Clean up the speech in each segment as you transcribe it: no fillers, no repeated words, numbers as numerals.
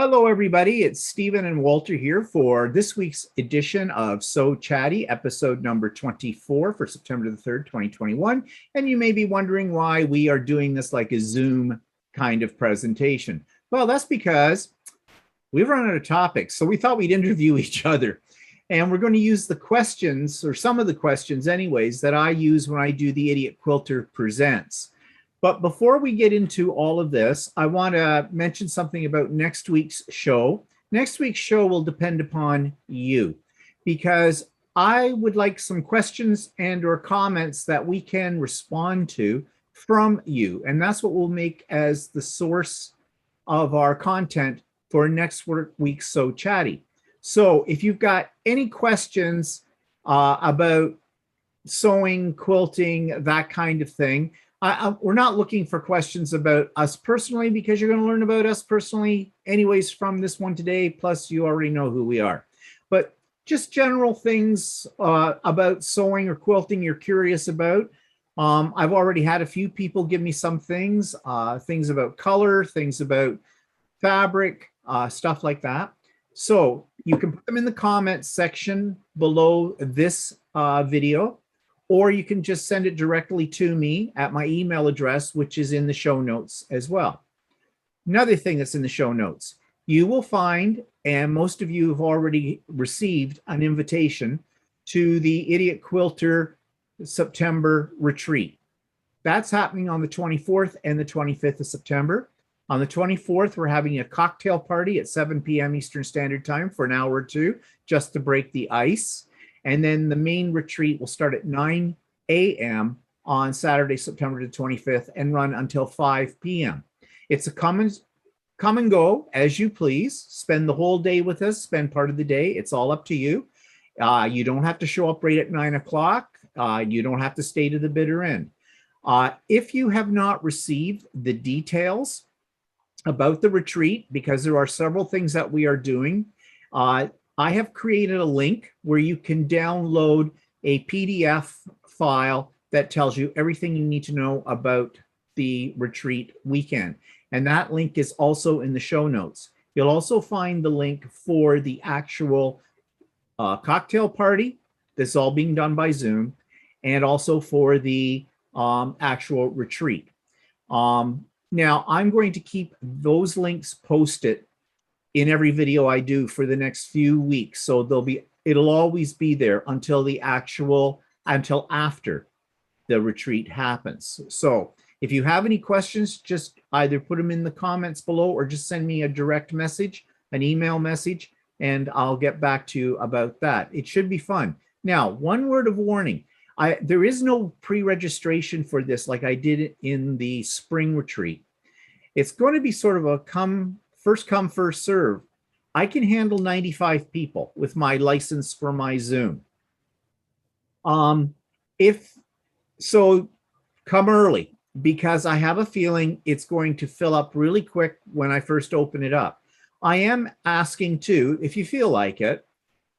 Hello, everybody. It's Stephen and Walter here for this week's edition of So Chatty, episode number 24 for September the 3rd, 2021. And you may be wondering why we are doing this like a Zoom kind of presentation. Well, that's because we've run out of topics. So we thought we'd interview each other. And we're going to use the questions, or some of the questions anyways, that I use when I do the Idiot Quilter Presents. But before we get into all of this, I want to mention something about next week's show. Next week's show will depend upon you, because I would like some questions and or comments that we can respond to from you. And that's what we'll make as the source of our content for next week's So Chatty. So if you've got any questions about sewing, quilting, that kind of thing, we're not looking for questions about us personally, because you're going to learn about us personally anyways from this one today. Plus, you already know who we are. But just general things about sewing or quilting you're curious about. I've already had a few people give me some things, things about color, things about fabric, stuff like that. So you can put them in the comments section below this video, or you can just send it directly to me at my email address, which is in the show notes as well. Another thing that's in the show notes, you will find, and most of you have already received an invitation to the Idiot Quilter September retreat. That's happening on the 24th and the 25th of September. On the 24th, we're having a cocktail party at 7 p.m. Eastern Standard Time for an hour or two, just to break the ice. And then the main retreat will start at 9 a.m. on Saturday, September the 25th, and run until 5 p.m. It's a come and go as you please. Spend the whole day with us, spend part of the day. It's all up to you. You don't have to show up right at 9 o'clock. You don't have to stay to the bitter end. If you have not received the details about the retreat, because there are several things that we are doing, I have created a link where you can download a PDF file that tells you everything you need to know about the retreat weekend. And that link is also in the show notes. You'll also find the link for the actual cocktail party. This is all being done by Zoom, and also for the actual retreat. Now, I'm going to keep those links posted in every video I do for the next few weeks. So it'll always be there until after the retreat happens. So if you have any questions, just either put them in the comments below or just send me a direct message, an email message, and I'll get back to you about that. It should be fun. Now, one word of warning. There is no pre-registration for this like I did in the spring retreat. It's going to be sort of a first come, first serve. I can handle 95 people with my license for my Zoom. If so, come early, because I have a feeling it's going to fill up really quick when I first open it up. I am asking too, if you feel like it,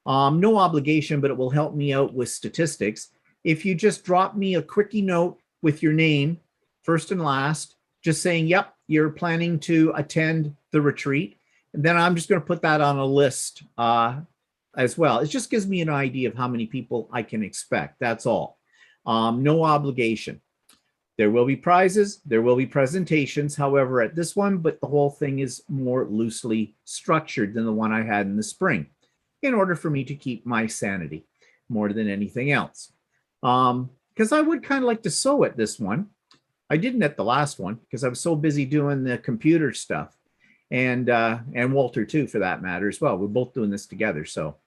no obligation, but it will help me out with statistics. If you just drop me a quickie note with your name, first and last, just saying, yep, you're planning to attend the retreat, and then I'm just going to put that on a list as well. It just gives me an idea of how many people I can expect. That's all. No obligation. There will be prizes. There will be presentations, however, at this one, but the whole thing is more loosely structured than the one I had in the spring, in order for me to keep my sanity more than anything else. Because I would kind of like to sew at this one. I didn't at the last one because I was so busy doing the computer stuff, and Walter too, for that matter as well. We're both doing this together. So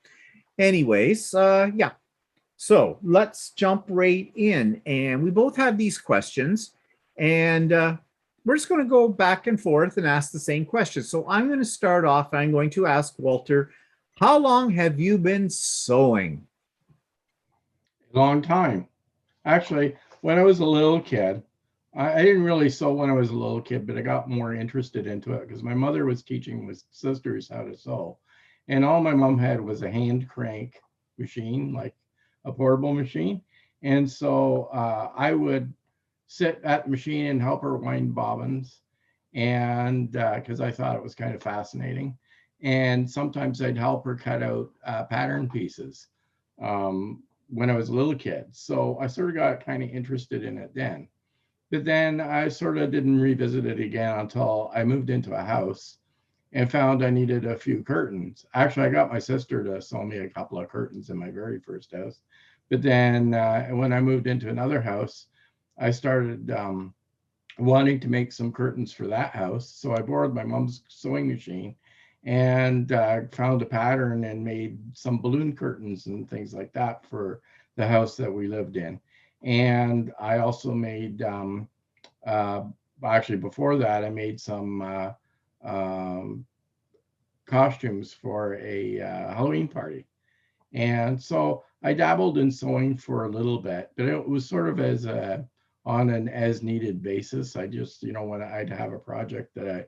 anyways, yeah. So let's jump right in, and we both have these questions, and we're just going to go back and forth and ask the same questions. So I'm going to start off. I'm going to ask Walter, how long have you been sewing? A long time. Actually, when I was a little kid, I didn't really sew when I was a little kid, but I got more interested into it because my mother was teaching my sisters how to sew. And all my mom had was a hand crank machine, like a portable machine. And so I would sit at the machine and help her wind bobbins, and because I thought it was kind of fascinating. And sometimes I'd help her cut out pattern pieces when I was a little kid. So I sort of got kind of interested in it then. But then I sort of didn't revisit it again until I moved into a house and found I needed a few curtains. Actually, I got my sister to sew me a couple of curtains in my very first house. But then when I moved into another house, I started wanting to make some curtains for that house. So I borrowed my mom's sewing machine and found a pattern and made some balloon curtains and things like that for the house that we lived in. And I also made, actually before that, I made some costumes for a Halloween party. And so I dabbled in sewing for a little bit, but it was sort of as on an as needed basis. I just, when I'd have a project that I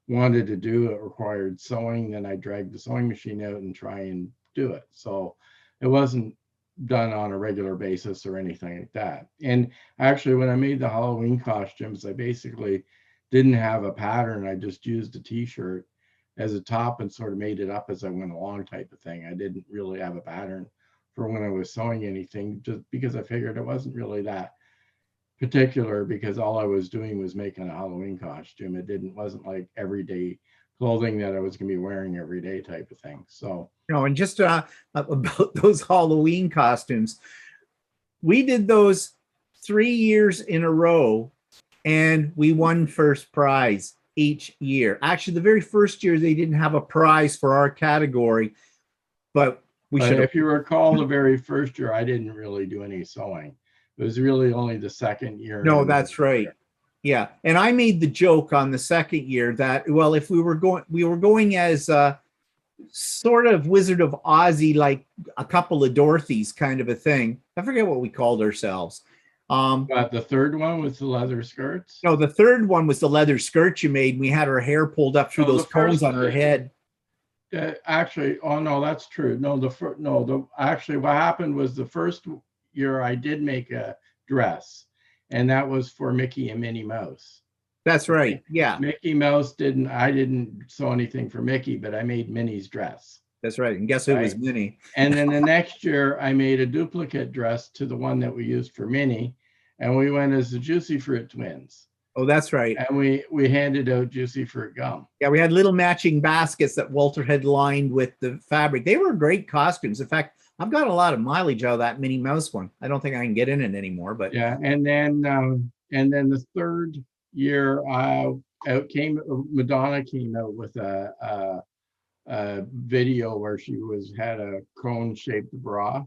wanted to do, it required sewing, then I dragged the sewing machine out and try and do it. So it wasn't done on a regular basis or anything like that. And actually, when I made the Halloween costumes, I basically didn't have a pattern. I just used a t-shirt as a top and sort of made it up as I went along type of thing. I didn't really have a pattern for when I was sewing anything, just because I figured it wasn't really that particular, because all I was doing was making a Halloween costume. It wasn't like everyday clothing that I was going to be wearing every day type of thing. So, and just about those Halloween costumes, we did those 3 years in a row and we won first prize each year. Actually, the very first year they didn't have a prize for our category, but if you recall, the very first year I didn't really do any sewing. It was really only the second year. No, that's right. Yeah, and I made the joke on the second year that, well, if we were going as sort of Wizard of Ozzy, like a couple of Dorothys kind of a thing. I forget what we called ourselves. But the third one was the leather skirts? No, the third one was the leather skirt you made. We had her hair pulled up through those cones on her head. Actually, oh no, that's true. Actually what happened was the first year I did make a dress, and that was for Mickey and Minnie Mouse. That's right. Yeah. Mickey Mouse I didn't sew anything for Mickey, but I made Minnie's dress. That's right. And guess who was Minnie? And then the next year I made a duplicate dress to the one that we used for Minnie, and we went as the Juicy Fruit twins. Oh, that's right. And we handed out Juicy Fruit gum. Yeah, we had little matching baskets that Walter had lined with the fabric. They were great costumes. In fact, I've got a lot of mileage out of that Minnie Mouse one. I don't think I can get in it anymore, but yeah. And then the third year, Madonna came out with a video where she had a cone-shaped bra,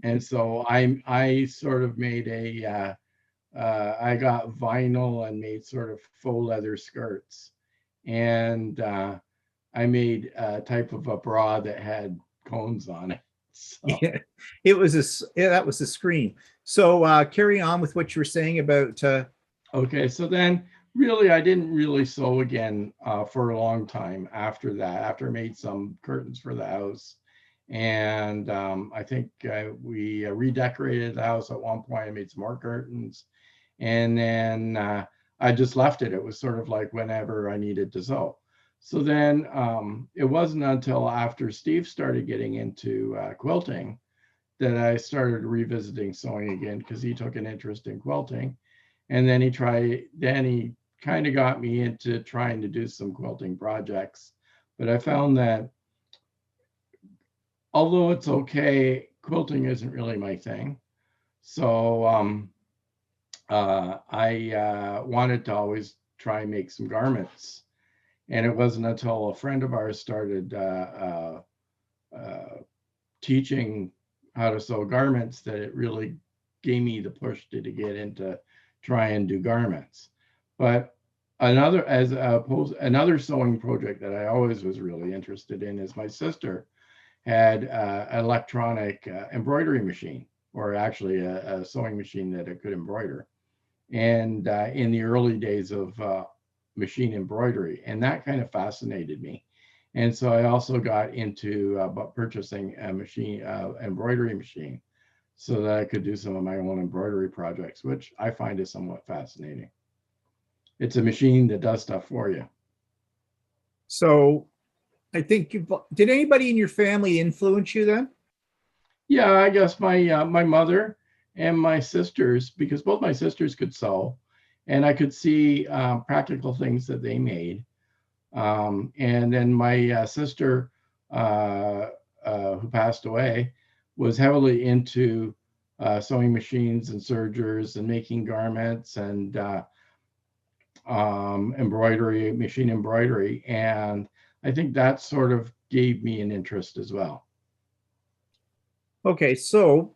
and so I sort of made I got vinyl and made sort of faux leather skirts, and I made a type of a bra that had cones on it. So. Yeah, that was a scream. So carry on with what you were saying about. Okay, so then really I didn't really sew again for a long time after that. After I made some curtains for the house, and I think we redecorated the house at one point. I made some more curtains, and then I just left it. It was sort of like whenever I needed to sew. So then it wasn't until after Steve started getting into quilting that I started revisiting sewing again, because he took an interest in quilting. And then he kind of got me into trying to do some quilting projects. But I found that although it's okay, quilting isn't really my thing. So I wanted to always try and make some garments. And it wasn't until a friend of ours started teaching how to sew garments that it really gave me the push to get into try and do garments. But another sewing project that I always was really interested in is my sister had an electronic embroidery machine, or actually a sewing machine that it could embroider. And in the early days of machine embroidery, and that kind of fascinated me. And so I also got into purchasing a machine, embroidery machine, so that I could do some of my own embroidery projects, which I find is somewhat fascinating. It's a machine that does stuff for you. So I think did anybody in your family influence you then? Yeah, I guess my mother and my sisters, because both my sisters could sew, and I could see practical things that they made. And then my sister, who passed away, was heavily into sewing machines and sergers and making garments and embroidery, machine embroidery. And I think that sort of gave me an interest as well. Okay, so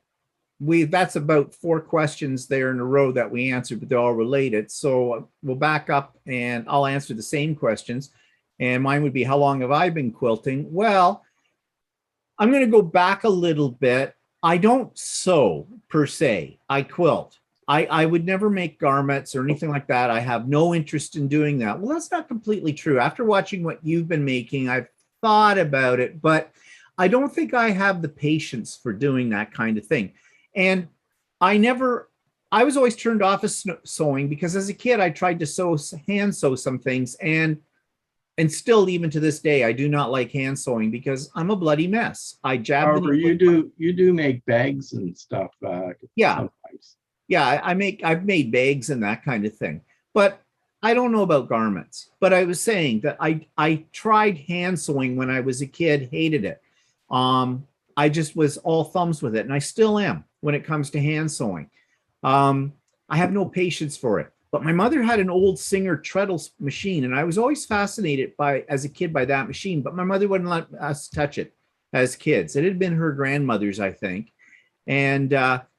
that's about 4 questions there in a row that we answered, but they're all related. So we'll back up and I'll answer the same questions. And mine would be, how long have I been quilting? Well, I'm going to go back a little bit. I don't sew per se. I quilt. I would never make garments or anything like that. I have no interest in doing that. Well, that's not completely true. After watching what you've been making, I've thought about it, but I don't think I have the patience for doing that kind of thing. And I was always turned off of sewing because as a kid, I tried to hand sew some things, and still even to this day, I do not like hand sewing because I'm a bloody mess. I jab. However, you do make bags and stuff. Yeah. Sometimes. Yeah, I've made bags and that kind of thing, but I don't know about garments. But I was saying that I tried hand sewing when I was a kid, hated it. I just was all thumbs with it, and I still am when it comes to hand sewing. I have no patience for it. But my mother had an old Singer treadle machine, and I was always fascinated as a kid by that machine, but my mother wouldn't let us touch it as kids. It had been her grandmother's, I think. And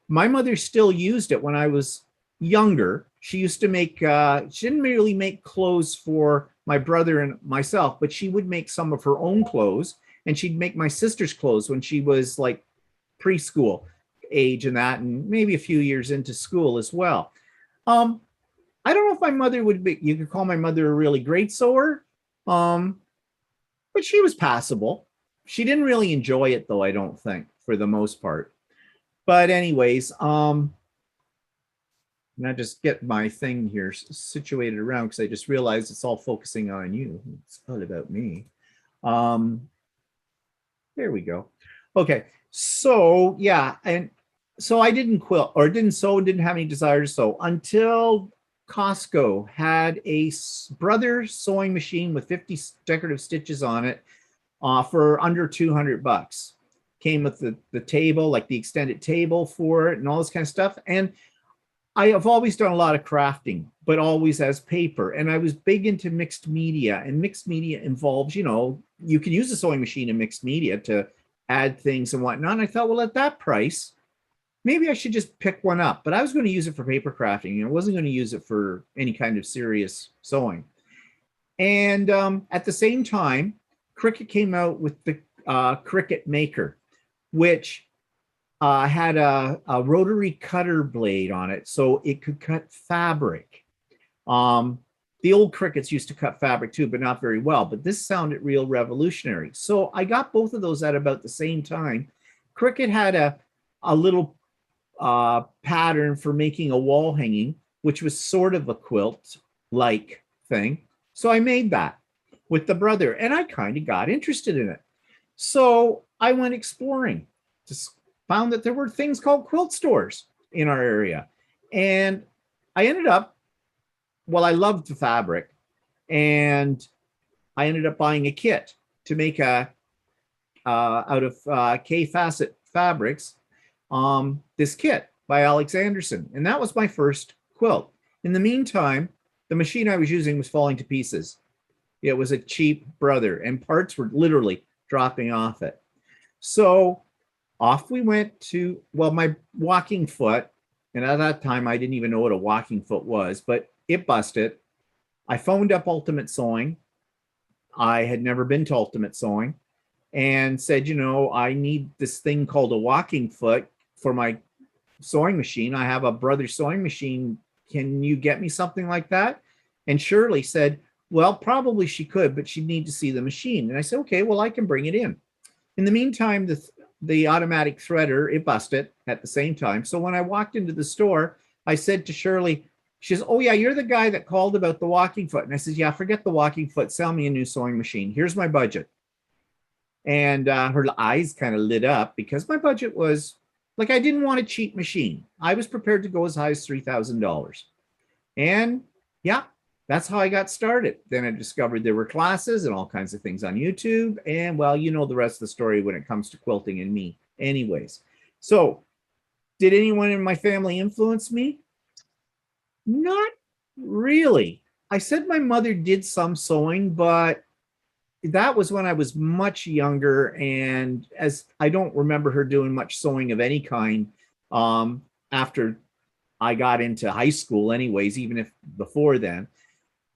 my mother still used it when I was younger. She used to make, she didn't really make clothes for my brother and myself, but she would make some of her own clothes, and she'd make my sister's clothes when she was like preschool age and that, and maybe a few years into school as well. I don't know if my mother would be, you could call my mother a really great sewer, but she was passable. She didn't really enjoy it though, I don't think, for the most part. But anyways, and I just get my thing here situated around because I just realized it's all focusing on you. It's not about me. There we go. Okay, so yeah, and so I didn't quilt or didn't sew and didn't have any desire to sew until Costco had a brother sewing machine with 50 decorative stitches on it for under $200. Came with the table, like the extended table for it and all this kind of stuff. And I have always done a lot of crafting, but always as paper. And I was big into mixed media, and mixed media involves, you know, you can use a sewing machine in mixed media to add things and whatnot. And I thought, well, at that price, maybe I should just pick one up. But I was going to use it for paper crafting. I wasn't going to use it for any kind of serious sewing. And at the same time, Cricut came out with the Cricut Maker, which had a rotary cutter blade on it, so it could cut fabric. The old Cricuts used to cut fabric too, but not very well. But this sounded real revolutionary. So I got both of those at about the same time. Cricut had a little pattern for making a wall hanging, which was sort of a quilt-like thing. So I made that with the brother, and I kind of got interested in it. So I went exploring, just found that there were things called quilt stores in our area. And I ended up, well, I loved the fabric, and I ended up buying a kit to make out of K Facet Fabrics, this kit by Alex Anderson. And that was my first quilt. In the meantime, the machine I was using was falling to pieces. It was a cheap brother, and parts were literally dropping off it. So off we went to, well, my walking foot, and at that time I didn't even know what a walking foot was, but it busted. I phoned up Ultimate Sewing. I had never been to Ultimate Sewing, and said, you know, I need this thing called a walking foot for my sewing machine. I have a brother sewing machine. Can you get me something like that? And Shirley said, well, probably she could, but she'd need to see the machine. And I said, okay, well, I can bring it in. In the meantime, the automatic threader, it busted at the same time. So when I walked into the store, I said to Shirley, she says, oh yeah, you're the guy that called about the walking foot. And I said, yeah, forget the walking foot. Sell me a new sewing machine. Here's my budget. And her eyes kind of lit up because my budget was like, I didn't want a cheap machine. I was prepared to go as high as $3,000. And yeah, that's how I got started. Then I discovered there were classes and all kinds of things on YouTube. And well, you know the rest of the story when it comes to quilting and me. Anyways, so did anyone in my family influence me? Not really. I said my mother did some sewing, but that was when I was much younger, and as I don't remember her doing much sewing of any kind after I got into high school anyways, even if before then.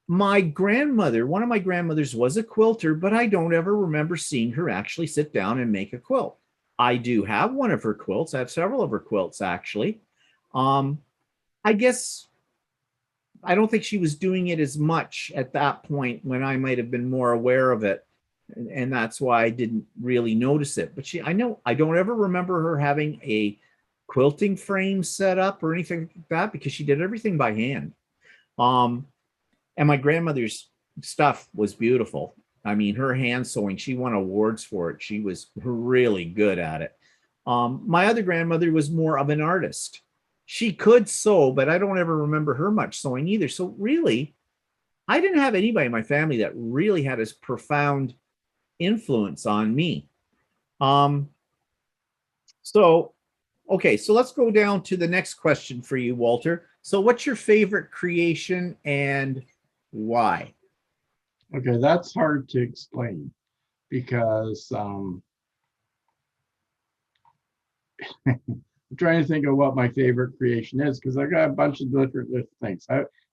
My grandmother, one of my grandmothers was a quilter, but I don't ever remember seeing her actually sit down and make a quilt. I do have one of her quilts. I have several of her quilts actually. I guess I don't think she was doing it as much at that point when I might have been more aware of it. And that's why I didn't really notice it. But I know I don't ever remember her having a quilting frame set up or anything like that because she did everything by hand. And my grandmother's stuff was beautiful. I mean, her hand sewing, she won awards for it. She was really good at it. My other grandmother was more of an artist. She could sew, but I don't ever remember her much sewing either. So really, I didn't have anybody in my family that really had as profound influence on me. So, okay, so let's go down to the next question for you, Walter. So what's your favorite creation and why? Okay, that's hard to explain because I'm trying to think of what my favorite creation is because I got a bunch of different things.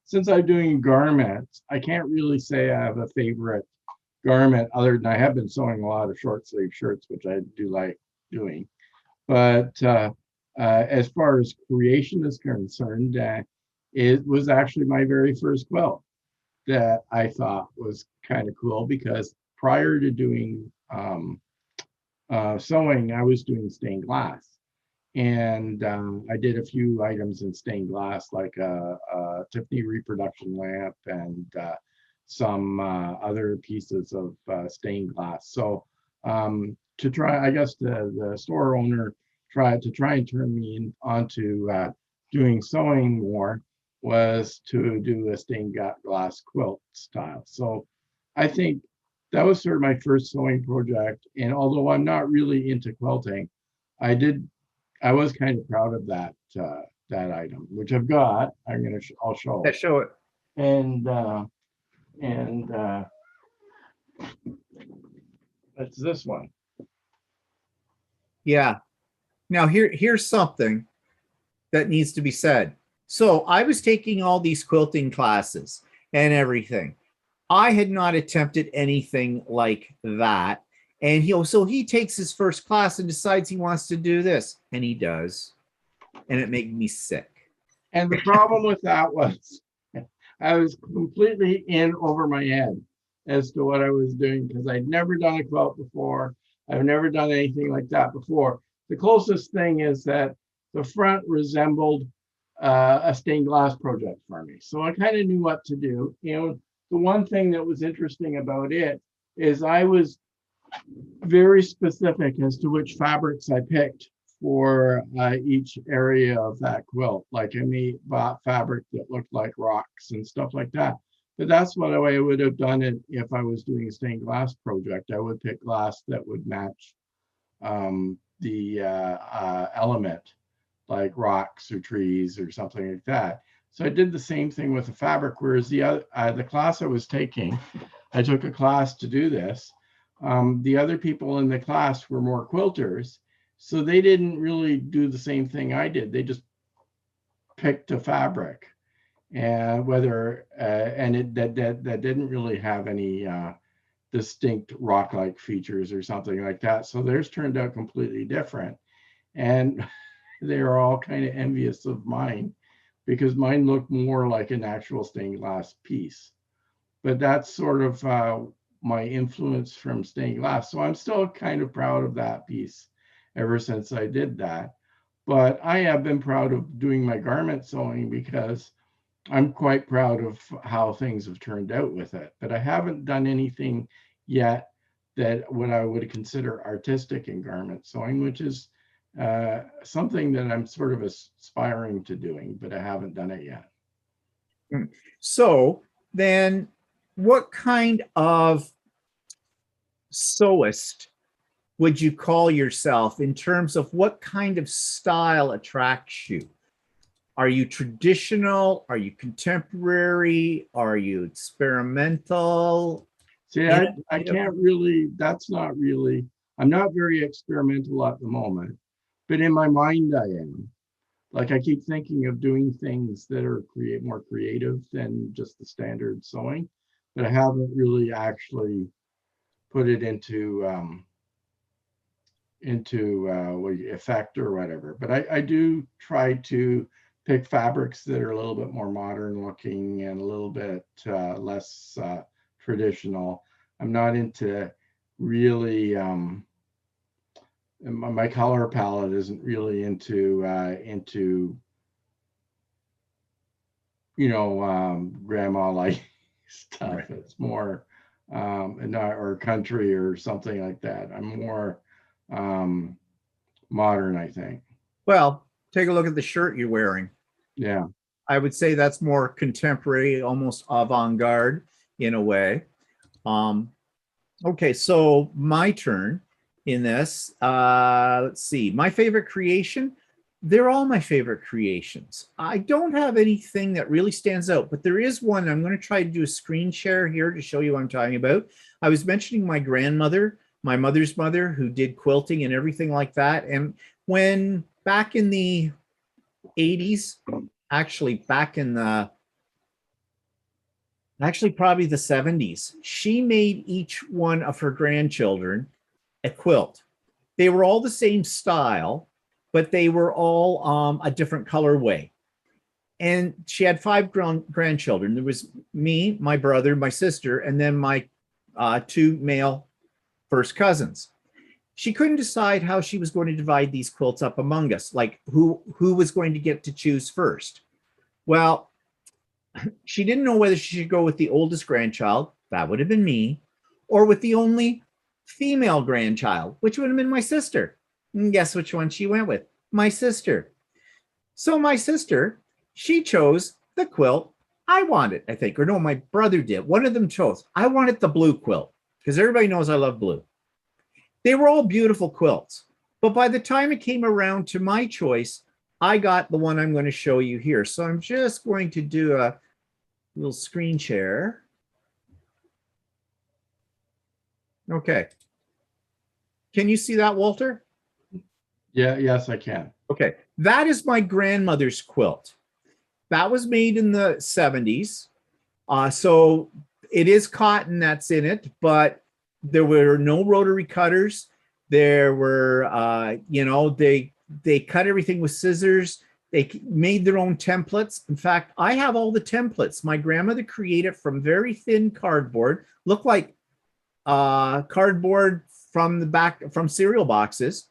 Since I'm doing garments, I can't really say I have a favorite garment other than I have been sewing a lot of short sleeve shirts, which I do like doing. But as far as creation is concerned, it was actually my very first quilt that I thought was kind of cool because prior to doing sewing, I was doing stained glass. And I did a few items in stained glass, like a Tiffany reproduction lamp and some other pieces of stained glass. So to try, I guess the store owner tried to try and turn me onto doing sewing more was to do a stained glass quilt style. So I think that was sort of my first sewing project. And although I'm not really into quilting, I was kind of proud of that that item, which I've got. I'll show. Yeah, show it. And it's this one. Yeah. Now here's something that needs to be said. So I was taking all these quilting classes and everything. I had not attempted anything like that. And so he takes his first class and decides he wants to do this, and he does. And it made me sick. And the problem with that was I was completely in over my head as to what I was doing because I'd never done a quilt before. I've never done anything like that before. The closest thing is that the front resembled a stained glass project for me. So I kind of knew what to do. The one thing that was interesting about it is I was very specific as to which fabrics I picked for each area of that quilt. Like I bought fabric that looked like rocks and stuff like that. But that's what I would have done it if I was doing a stained glass project. I would pick glass that would match the element, like rocks or trees or something like that. So I did the same thing with the fabric, whereas the class I was taking, I took a class to do this. The other people in the class were more quilters, so they didn't really do the same thing I did. They just picked a fabric, and that didn't really have any distinct rock-like features or something like that. So theirs turned out completely different, and they are all kind of envious of mine because mine looked more like an actual stained glass piece. But that's sort of my influence from stained glass. So I'm still kind of proud of that piece ever since I did that. But I have been proud of doing my garment sewing because I'm quite proud of how things have turned out with it. But I haven't done anything yet that what I would consider artistic in garment sewing, which is something that I'm sort of aspiring to doing, but I haven't done it yet. So then what kind of sewist would you call yourself in terms of what kind of style attracts you? Are you traditional? Are you contemporary? Are you experimental? See, I can't really, that's not really, I'm not very experimental at the moment, but in my mind I am. Like I keep thinking of doing things that are more creative than just the standard sewing, but I haven't really actually put it into effect or whatever. But I do try to pick fabrics that are a little bit more modern looking and a little bit less traditional. I'm not into really my color palette isn't really into grandma like stuff. Right. It's more or country or something like that. I'm more modern, I think. Well, take a look at the shirt you're wearing. Yeah. I would say that's more contemporary, almost avant-garde in a way. Okay, so my turn in this. Let's see. My favorite creation. They're all my favorite creations. I don't have anything that really stands out, but there is one. I'm going to try to do a screen share here to show you what I'm talking about. I was mentioning my grandmother, my mother's mother, who did quilting and everything like that. And when back in the 80s, actually probably the 70s, she made each one of her grandchildren a quilt. They were all the same style, but they were all a different colorway. And she had 5 grandchildren. There was me, my brother, my sister, and then my 2 male first cousins. She couldn't decide how she was going to divide these quilts up among us, like who was going to get to choose first. Well, she didn't know whether she should go with the oldest grandchild, that would have been me, or with the only female grandchild, which would have been my sister. And guess which one she went with? My sister. So my sister, she chose the quilt I wanted, I think. Or no, my brother did. One of them chose. I wanted the blue quilt because everybody knows I love blue. They were all beautiful quilts. But by the time it came around to my choice, I got the one I'm going to show you here. So I'm just going to do a little screen share. Okay. Can you see that, Walter? Yeah, yes, I can. Okay, that is my grandmother's quilt. That was made in the 70s. So it is cotton that's in it, but there were no rotary cutters. There were, they cut everything with scissors. They made their own templates. In fact, I have all the templates. My grandmother created from very thin cardboard, looked like cardboard from the back, from cereal boxes.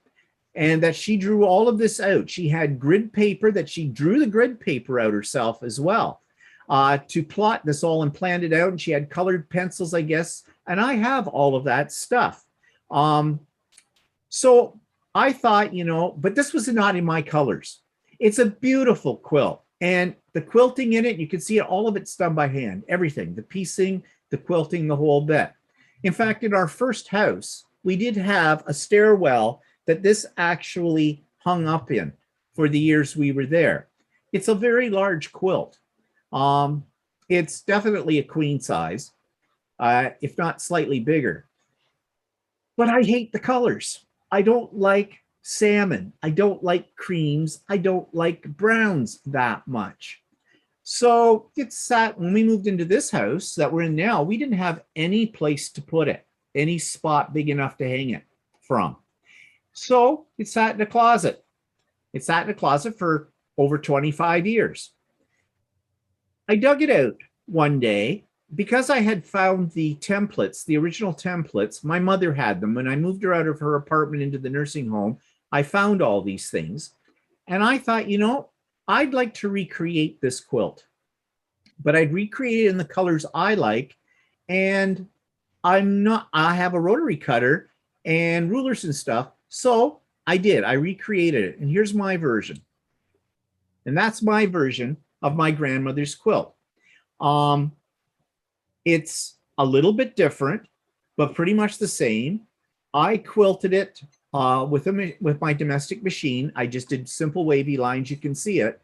And that she drew all of this out. She had grid paper that she drew the grid paper out herself as well to plot this all and planned it out. And she had colored pencils, I guess. And I have all of that stuff. So I thought, but this was not in my colors. It's a beautiful quilt. And the quilting in it, you can see all of it's done by hand. Everything, the piecing, the quilting, the whole bit. In fact, in our first house, we did have a stairwell that this actually hung up in for the years we were there. It's a very large quilt. It's definitely a queen size, if not slightly bigger. But I hate the colors. I don't like salmon. I don't like creams. I don't like browns that much. So it sat, when we moved into this house that we're in now, we didn't have any place to put it, any spot big enough to hang it from. So it sat in a closet. It sat in a closet for over 25 years. I dug it out one day because I had found the templates, the original templates. My mother had them. When I moved her out of her apartment into the nursing home, I found all these things. And I thought, I'd like to recreate this quilt. But I'd recreate it in the colors I like. And I have a rotary cutter and rulers and stuff. So I recreated it. And here's my version. And that's my version of my grandmother's quilt. Um, it's a little bit different, but pretty much the same. I quilted it with my domestic machine. I just did simple wavy lines. You can see it.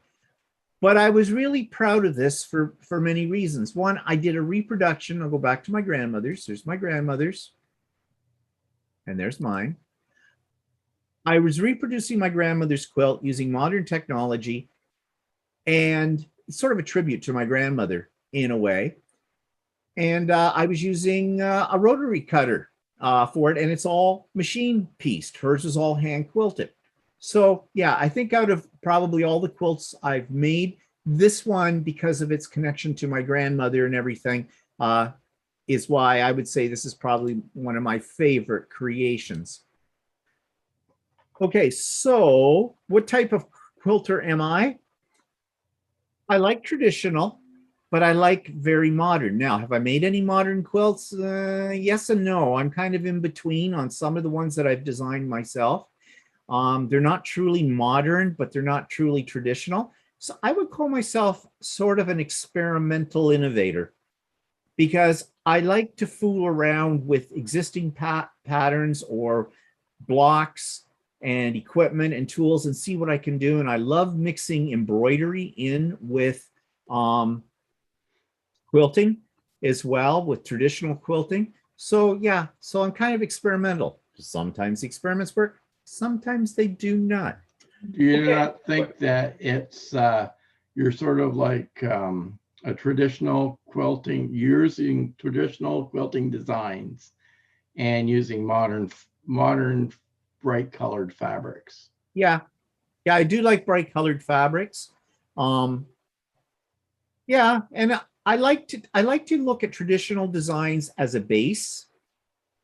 But I was really proud of this for many reasons. One, I did a reproduction. I'll go back to my grandmother's. There's my grandmother's. And there's mine. I was reproducing my grandmother's quilt using modern technology, and it's sort of a tribute to my grandmother in a way. And I was using a rotary cutter for it, and it's all machine pieced. Hers is all hand quilted. So yeah, I think out of probably all the quilts I've made, this one, because of its connection to my grandmother and everything, is why I would say this is probably one of my favorite creations. Okay, so what type of quilter am I? I like traditional, but I like very modern. Now, have I made any modern quilts? Yes and no. I'm kind of in between on some of the ones that I've designed myself. They're not truly modern, but they're not truly traditional. So I would call myself sort of an experimental innovator, because I like to fool around with existing patterns or blocks and equipment and tools and see what I can do. And I love mixing embroidery in with quilting as well, with traditional quilting. So yeah, so I'm kind of experimental. Sometimes the experiments work, sometimes they do not. Do you not think that it's you're sort of like a traditional quilting, using traditional quilting designs and using modern bright colored fabrics? Yeah, I do like bright colored fabrics. Yeah, and I like to look at traditional designs as a base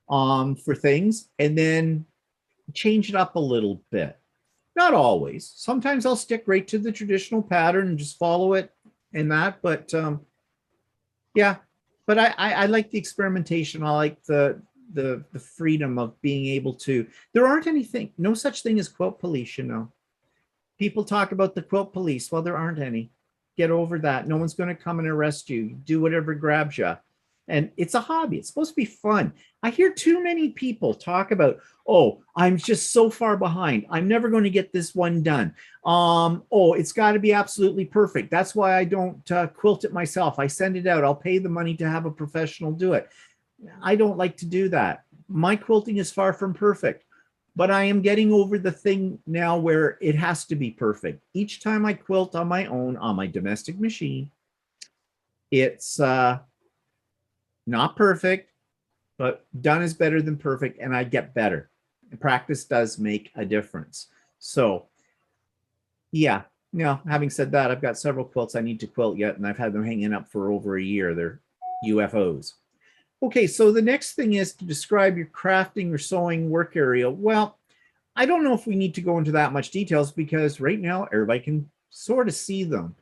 for things, and then change it up a little bit. Not always. Sometimes I'll stick right to the traditional pattern and just follow it and that. But yeah, but I like the experimentation. I like the freedom of being able to. There aren't anything, no such thing as quilt police, you know. People talk about the quilt police. Well, there aren't any. Get over that. No one's going to come and arrest you. Do whatever grabs you. And it's a hobby. It's supposed to be fun. I hear too many people talk about, oh, I'm just so far behind. I'm never going to get this one done. Oh, it's got to be absolutely perfect. That's why I don't quilt it myself. I send it out. I'll pay the money to have a professional do it. I don't like to do that. My quilting is far from perfect, but I am getting over the thing now where it has to be perfect. Each time I quilt on my own, on my domestic machine, it's not perfect, but done is better than perfect, and I get better. And practice does make a difference. So yeah, now having said that, I've got several quilts I need to quilt yet, and I've had them hanging up for over a year. They're UFOs. Okay, so the next thing is to describe your crafting or sewing work area. Well, I don't know if we need to go into that much details, because right now everybody can sort of see them.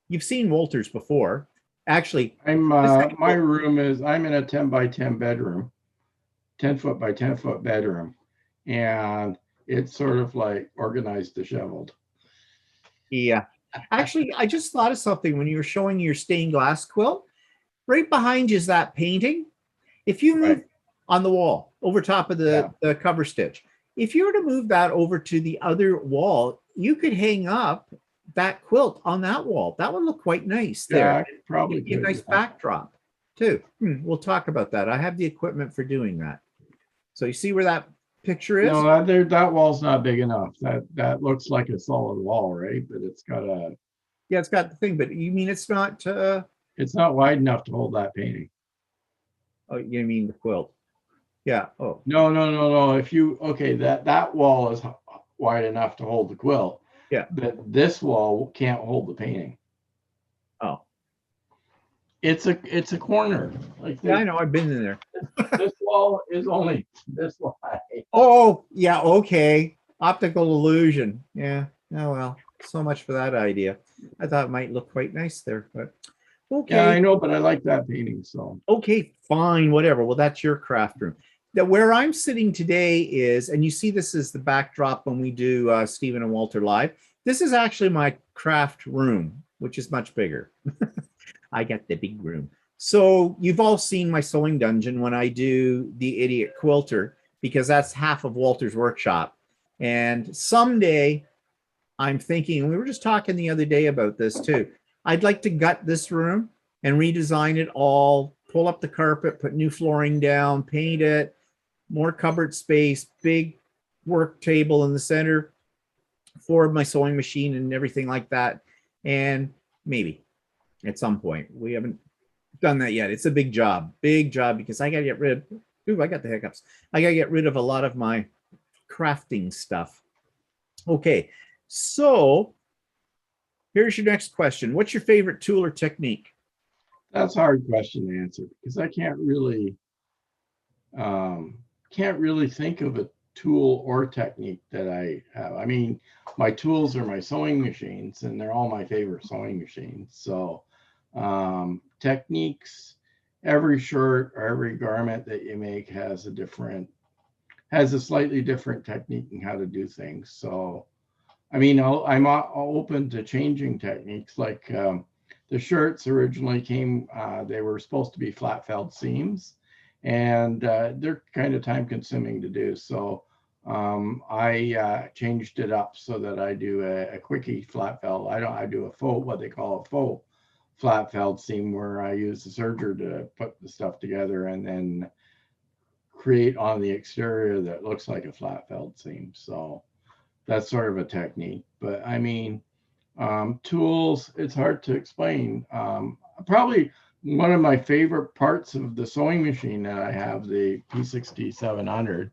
You've seen Wolters before. Actually, my room is, I'm in a 10 by 10 bedroom, 10 foot by 10 foot bedroom, and it's sort of like organized, disheveled. Yeah. Actually, I just thought of something when you were showing your stained glass quilt. Right behind you is that painting. If you move on the wall over top of the cover stitch, if you were to move that over to the other wall, you could hang up that quilt on that wall. That would look quite nice there. Yeah, probably a nice backdrop too. We'll talk about that. I have the equipment for doing that. So you see where that picture is? No, that wall's not big enough. That looks like a solid wall, right? But it's got a, yeah, it's got the thing, but you mean it's not it's not wide enough to hold that painting. Oh, you mean the quilt? Yeah. Oh. No. If you, okay, that wall is wide enough to hold the quilt. Yeah. But this wall can't hold the painting. Oh. It's a corner. Like yeah, I know. I've been in there. This wall is only this wide. Oh, yeah. Okay. Optical illusion. Yeah. Oh, well. So much for that idea. I thought it might look quite nice there, but Okay. Yeah, I know, but I like that painting. So Okay, fine, whatever. Well, that's your craft room. Now, where I'm sitting today is, and you see this is the backdrop when we do Stephen and Walter live. This is actually my craft room, which is much bigger. I got the big room. So you've all seen my sewing dungeon when I do the Idiot Quilter, because that's half of Walter's workshop. And someday I'm thinking, we were just talking the other day about this too. I'd like to gut this room and redesign it all, pull up the carpet, put new flooring down, paint it, more cupboard space, big work table in the center for my sewing machine and everything like that. And maybe at some point, we haven't done that yet. It's a big job because I got to get rid of, ooh, I got the hiccups. I got to get rid of a lot of my crafting stuff. Okay, so here's your next question. What's your favorite tool or technique? that's a hard question to answer because I can't really think of a tool or technique that I have. I mean, my tools are my sewing machines, and they're all my favorite sewing machines. So techniques, every shirt or every garment that you make has a slightly different technique in how to do things. So I mean, I'm open to changing techniques. Like the shirts originally came, they were supposed to be flat felt seams, and they're kind of time consuming to do. So I changed it up so that I do a quickie flat felt. I do a faux, what they call a faux flat felt seam, where I use the serger to put the stuff together and then create on the exterior that looks like a flat felt seam. So that's sort of a technique. But I mean, tools, it's hard to explain. Probably one of my favorite parts of the sewing machine that I have, the P6700,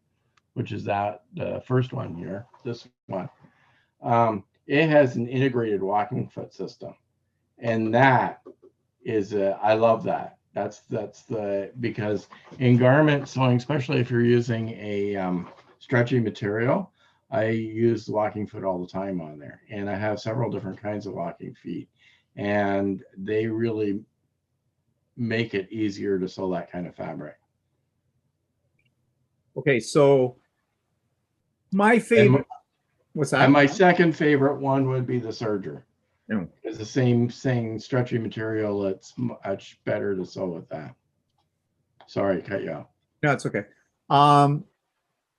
which is the first one here, this one, it has an integrated walking foot system. And that is, I love that. Because in garment sewing, especially if you're using a stretchy material, I use the walking foot all the time on there. And I have several different kinds of walking feet, and they really make it easier to sew that kind of fabric. Okay, so my favorite, what's that? And my second favorite one would be the serger. Oh. It's the same stretchy material. It's much better to sew with that. Sorry, cut you off. No, it's okay.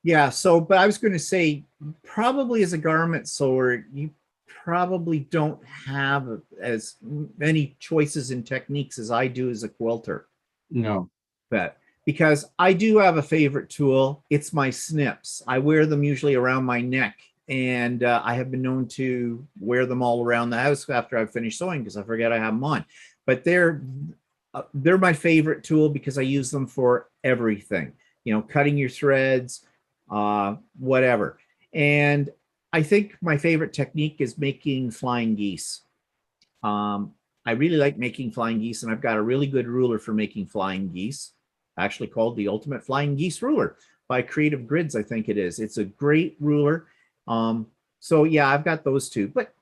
Yeah, so, but I was going to say, probably as a garment sewer, you probably don't have as many choices and techniques as I do as a quilter. No. But because I do have a favorite tool, it's my snips. I wear them usually around my neck, and I have been known to wear them all around the house after I've finished sewing because I forget I have them on. But they're my favorite tool because I use them for everything. You know, cutting your threads, whatever. And I think my favorite technique is making flying geese. I really like making flying geese, and I've got a really good ruler for making flying geese, actually called the Ultimate Flying Geese Ruler by Creative Grids, I think it is. It's a great ruler. So yeah, I've got those two. But,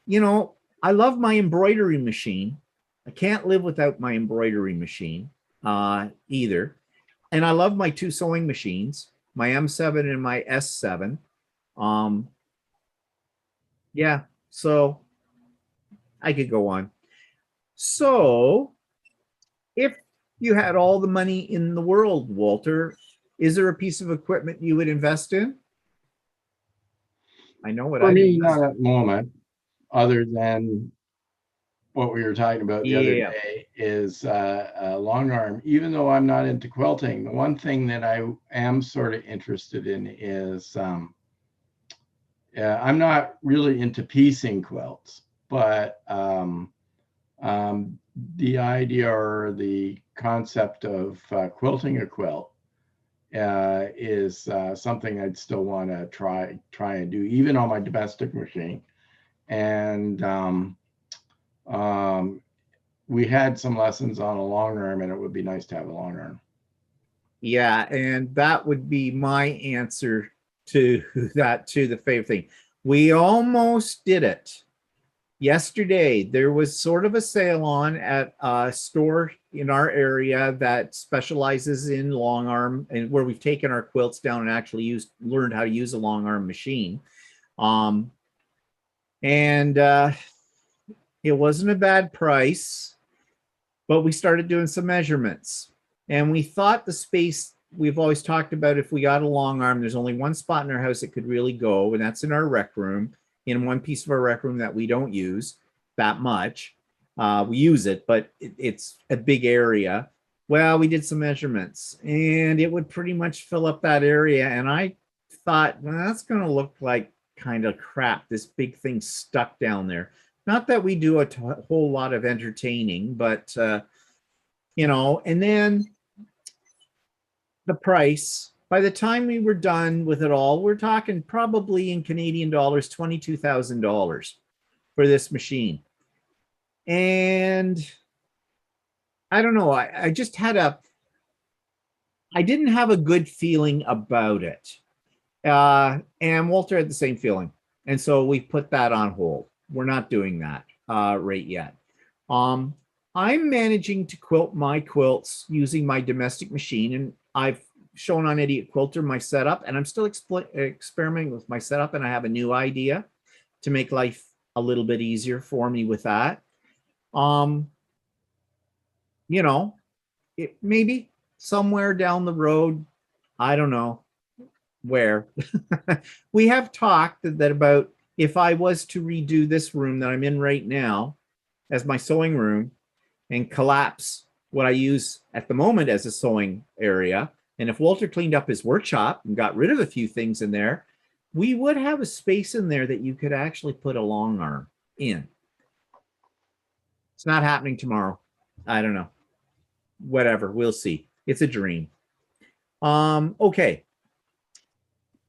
you know, I love my embroidery machine. I can't live without my embroidery machine either. And I love my two sewing machines, my M7 and my S7. Yeah, so I could go on. So if you had all the money in the world, Walter, is there a piece of equipment you would invest in? I know what For I'd me, invest. not at the moment, other than what we were talking about the other Yeah. day, is a long arm. Even though I'm not into quilting, the one thing that I am sort of interested in is I'm not really into piecing quilts, but the idea or the concept of quilting a quilt is something I'd still want to try and do, even on my domestic machine. And we had some lessons on a long arm, and it would be nice to have a long arm. Yeah, and that would be my answer to that, to the favorite thing. We almost did it. Yesterday, there was sort of a sale on at a store in our area that specializes in long arm, and where we've taken our quilts down and actually learned how to use a long arm machine. Um, and it wasn't a bad price, but we started doing some measurements. And we thought the space, we've always talked about, if we got a long arm, there's only one spot in our house that could really go, and that's in our rec room, in one piece of our rec room that we don't use that much. We use it, but it's a big area. Well, we did some measurements and it would pretty much fill up that area. And I thought, well, that's going to look like kind of crap. This big thing stuck down there. Not that we do a whole lot of entertaining, but, you know, and then the price, by the time we were done with it all, we're talking probably in Canadian dollars, $22,000 for this machine. And I don't know, I just had I didn't have a good feeling about it. And Walter had the same feeling. And so we put that on hold. We're not doing that right yet. I'm managing to quilt my quilts using my domestic machine, and I've shown on Idiot Quilter my setup, and I'm still experimenting with my setup, and I have a new idea to make life a little bit easier for me with that. You know, maybe somewhere down the road, I don't know where. We have talked that about if I was to redo this room that I'm in right now as my sewing room and collapse what I use at the moment as a sewing area, and if Walter cleaned up his workshop and got rid of a few things in there, we would have a space in there that you could actually put a long arm in. It's not happening tomorrow. I don't know. Whatever, we'll see. It's a dream. Okay.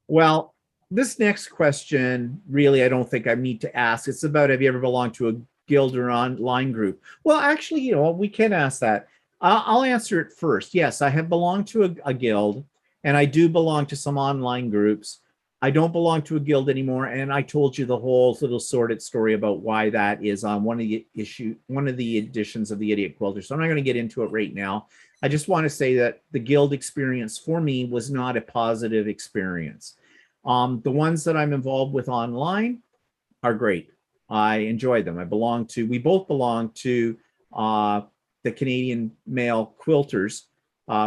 Well, this next question, really, I don't think I need to ask. It's about, have you ever belonged to a guild or online group? Well, actually, you know, we can ask that. I'll answer it first. Yes, I have belonged to a guild, and I do belong to some online groups. I don't belong to a guild anymore, and I told you the whole little sordid story about why that is on one of the editions of the Idiot Quilter. So I'm not going to get into it right now. I just want to say that the guild experience for me was not a positive experience. The ones that I'm involved with online are great. I enjoy them. We both belong to the Canadian Male Quilters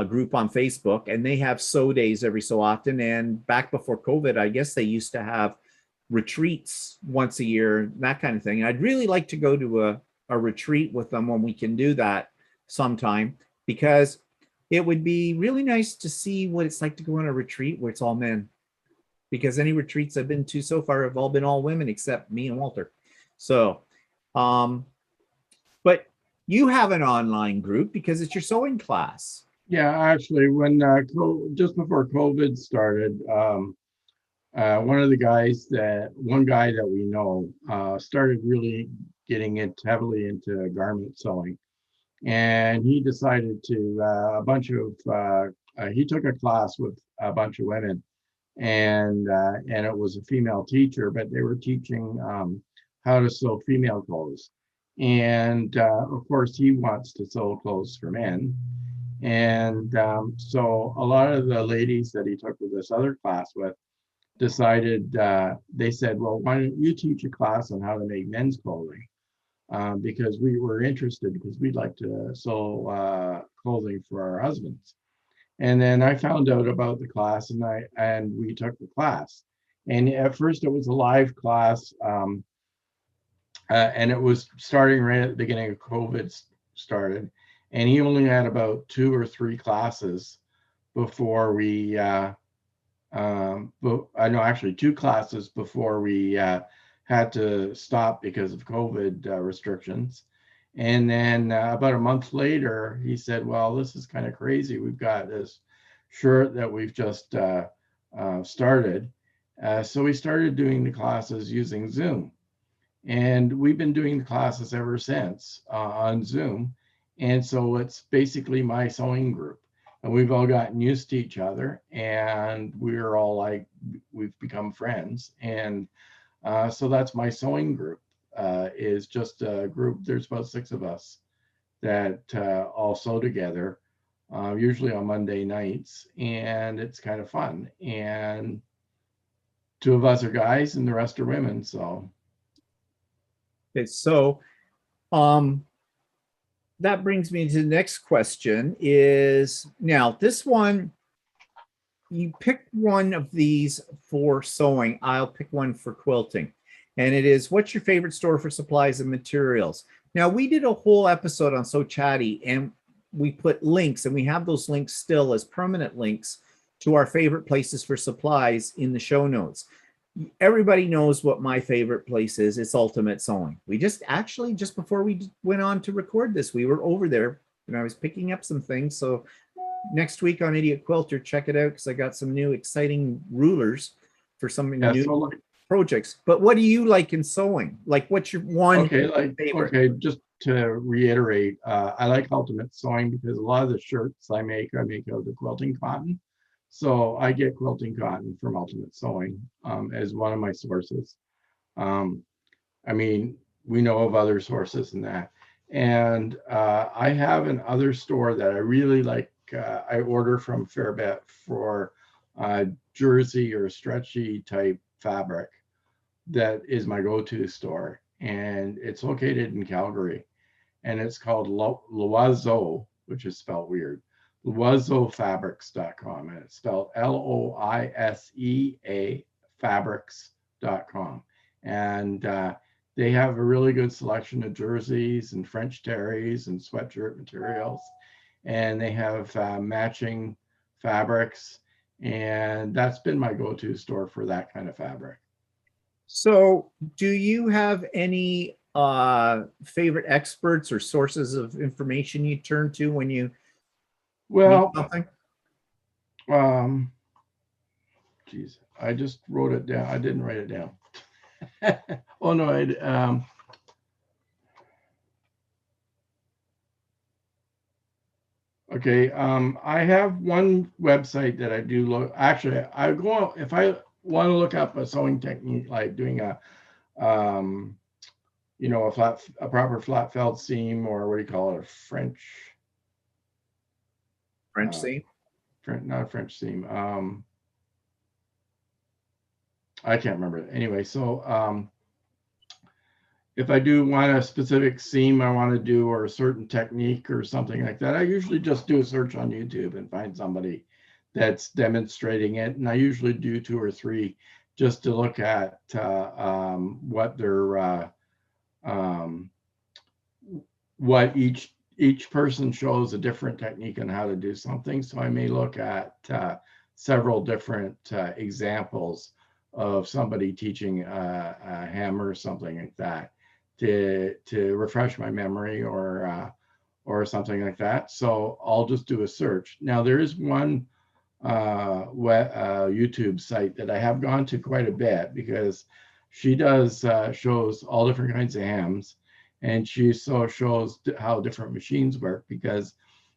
group on Facebook, and they have sew days every so often. And back before COVID, I guess they used to have retreats once a year, that kind of thing. And I'd really like to go to a retreat with them when we can do that sometime, because it would be really nice to see what it's like to go on a retreat where it's all men. Because any retreats I've been to so far have all been all women except me and Walter. So, but you have an online group because it's your sewing class. Yeah, actually, when just before COVID started, one guy that we know started really getting heavily into garment sewing, and he decided to he took a class with a bunch of women, and it was a female teacher, but they were teaching how to sew female clothes, and of course he wants to sew clothes for men. And so a lot of the ladies that he took with this other class with decided, they said, well, why don't you teach a class on how to make men's clothing? Because we were interested, because we'd like to sew clothing for our husbands. And then I found out about the class, and we took the class. And at first it was a live class, and it was starting right at the beginning of COVID started. And he only had about 2 or 3 classes before we, actually 2 classes before we had to stop because of COVID restrictions. And then about a month later, he said, well, this is kind of crazy. We've got this shirt that we've just started. So we started doing the classes using Zoom. And we've been doing the classes ever since on Zoom. And so it's basically my sewing group. And we've all gotten used to each other, and we've become friends. And so that's my sewing group. is just a group. There's about 6 of us that all sew together, usually on Monday nights, and it's kind of fun. And 2 of us are guys and the rest are women. So Okay, so that brings me to the next question is, now this one, you pick one of these for sewing. I'll pick one for quilting. And it is, what's your favorite store for supplies and materials? Now, we did a whole episode on So Chatty, and we put links, and we have those links still as permanent links to our favorite places for supplies in the show notes. Everybody knows what my favorite place is. It's Ultimate Sewing. We just before we went on to record this, we were over there and I was picking up some things. So next week on Idiot Quilter, check it out, because I got some new exciting rulers for some new projects. But what do you like in sewing? Like, what's your one favorite? Okay, just to reiterate, I like Ultimate Sewing because a lot of the shirts I make out of the quilting cotton. So I get quilting cotton from Ultimate Sewing as one of my sources. I mean, we know of other sources than that. And I have another store that I really like. I order from Fairbet for jersey or stretchy type fabric. That is my go-to store. And it's located in Calgary. And it's called Loiseau, which is spelled weird. Loiseaufabrics.com, and it's spelled Loisea fabrics.com. And they have a really good selection of jerseys and French terries and sweatshirt materials. And they have matching fabrics. And that's been my go-to store for that kind of fabric. So do you have any favorite experts or sources of information you turn to when you Well, something? Geez, I just wrote it down. I didn't write it down. Oh no, okay. I have one website that I do look. Actually, I go if I want to look up a sewing technique, like doing a a proper flat felt seam, or what do you call it, a French seam? Not a French seam. I can't remember. Anyway, so if I do want a specific seam I want to do, or a certain technique or something like that, I usually just do a search on YouTube and find somebody that's demonstrating it. And I usually do 2 or 3 just to look at what their what each person shows a different technique on how to do something. So I may look at several different examples of somebody teaching a hammer or something like that to refresh my memory, or something like that. So I'll just do a search. Now there is one YouTube site that I have gone to quite a bit, because she does shows all different kinds of hams, and she shows how different machines work, because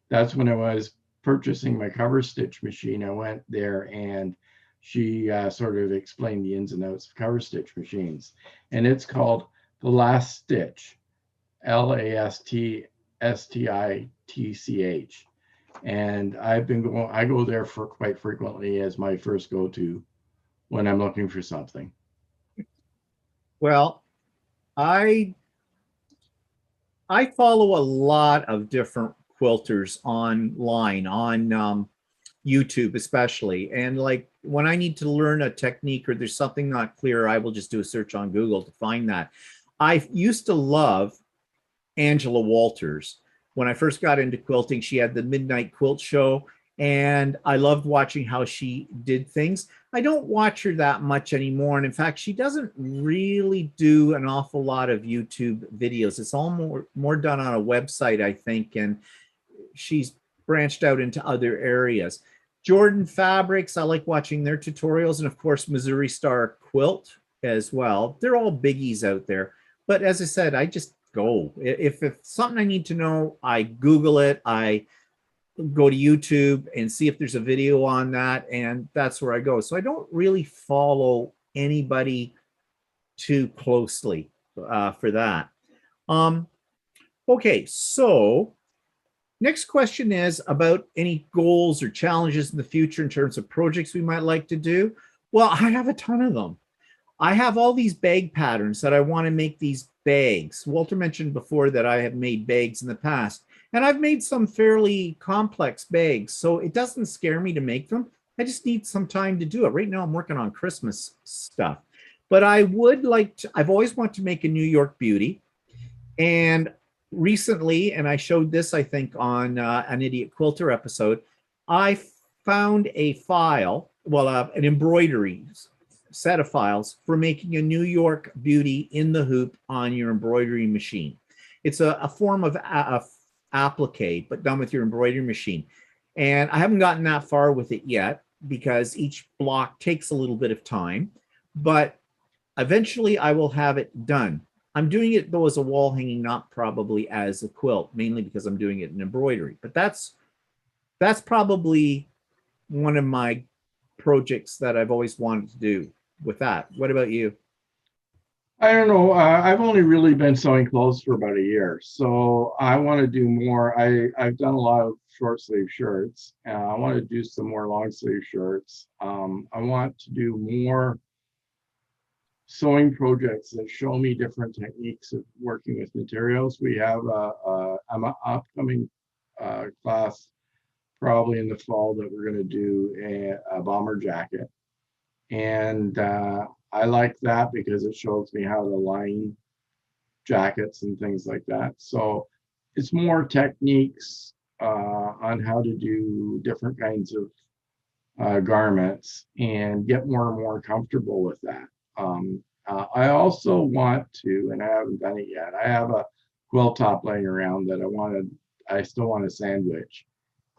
that's when I was purchasing my cover stitch machine. I went there and she sort of explained the ins and outs of cover stitch machines, and it's called The Last Stitch, LASTSTITCH. And I go there for quite frequently as my first go-to when I'm looking for something. Well, I follow a lot of different quilters online, on YouTube especially. And like when I need to learn a technique or there's something not clear, I will just do a search on Google to find that. I used to love Angela Walters. When I first got into quilting, she had the Midnight Quilt Show, and I loved watching how she did things. I don't watch her that much anymore. And in fact, she doesn't really do an awful lot of YouTube videos. It's all more done on a website, I think. And she's branched out into other areas. Jordan Fabrics, I like watching their tutorials. And of course, Missouri Star Quilt as well. They're all biggies out there. But as I said, I just go. If it's something I need to know, I Google it. I go to YouTube and see if there's a video on that, and that's where I go. So I don't really follow anybody too closely. for that. Okay, so next question is about any goals or challenges in the future in terms of projects we might like to do. Well, I have a ton of them. I have all these bag patterns that I want to make these bags. Walter mentioned before that I have made bags in the past, and I've made some fairly complex bags, so it doesn't scare me to make them. I just need some time to do it. Right now, I'm working on Christmas stuff, but I would like to, I've always wanted to make a New York Beauty, and recently, and I showed this, I think, on an Idiot Quilter episode, I found a file, well, an embroidery set of files for making a New York Beauty in the hoop on your embroidery machine. It's a form of applique, but done with your embroidery machine. And I haven't gotten that far with it yet because each block takes a little bit of time, but eventually I will have it done. I'm doing it though as a wall hanging, not probably as a quilt, mainly because I'm doing it in embroidery. But that's probably one of my projects that I've always wanted to do with that. What about you? I don't know. I've only really been sewing clothes for about a year, so I want to do more. I've done a lot of short sleeve shirts, and I want to do some more long sleeve shirts. I want to do more sewing projects that show me different techniques of working with materials. We have an upcoming class probably in the fall that we're going to do a bomber jacket, and I like that because it shows me how to line jackets and things like that. So it's more techniques on how to do different kinds of garments and get more and more comfortable with that. I also want to, and I haven't done it yet, I have a quilt top laying around that I still want to sandwich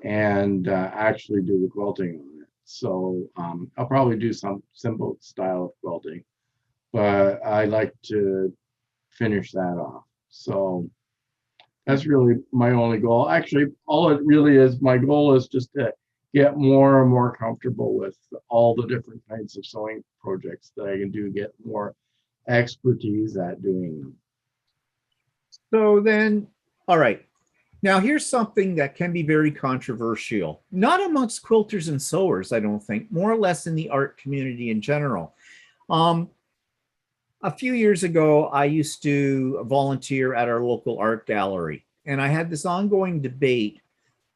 and actually do the quilting on it. So I'll probably do some simple style of quilting, but I like to finish that off. So that's really my only goal. Actually, all it really is, my goal is just to get more and more comfortable with all the different kinds of sewing projects that I can do, get more expertise at doing them. So then, all right. Now here's something that can be very controversial, not amongst quilters and sewers, I don't think, more or less in the art community in general. A few years ago, I used to volunteer at our local art gallery, and I had this ongoing debate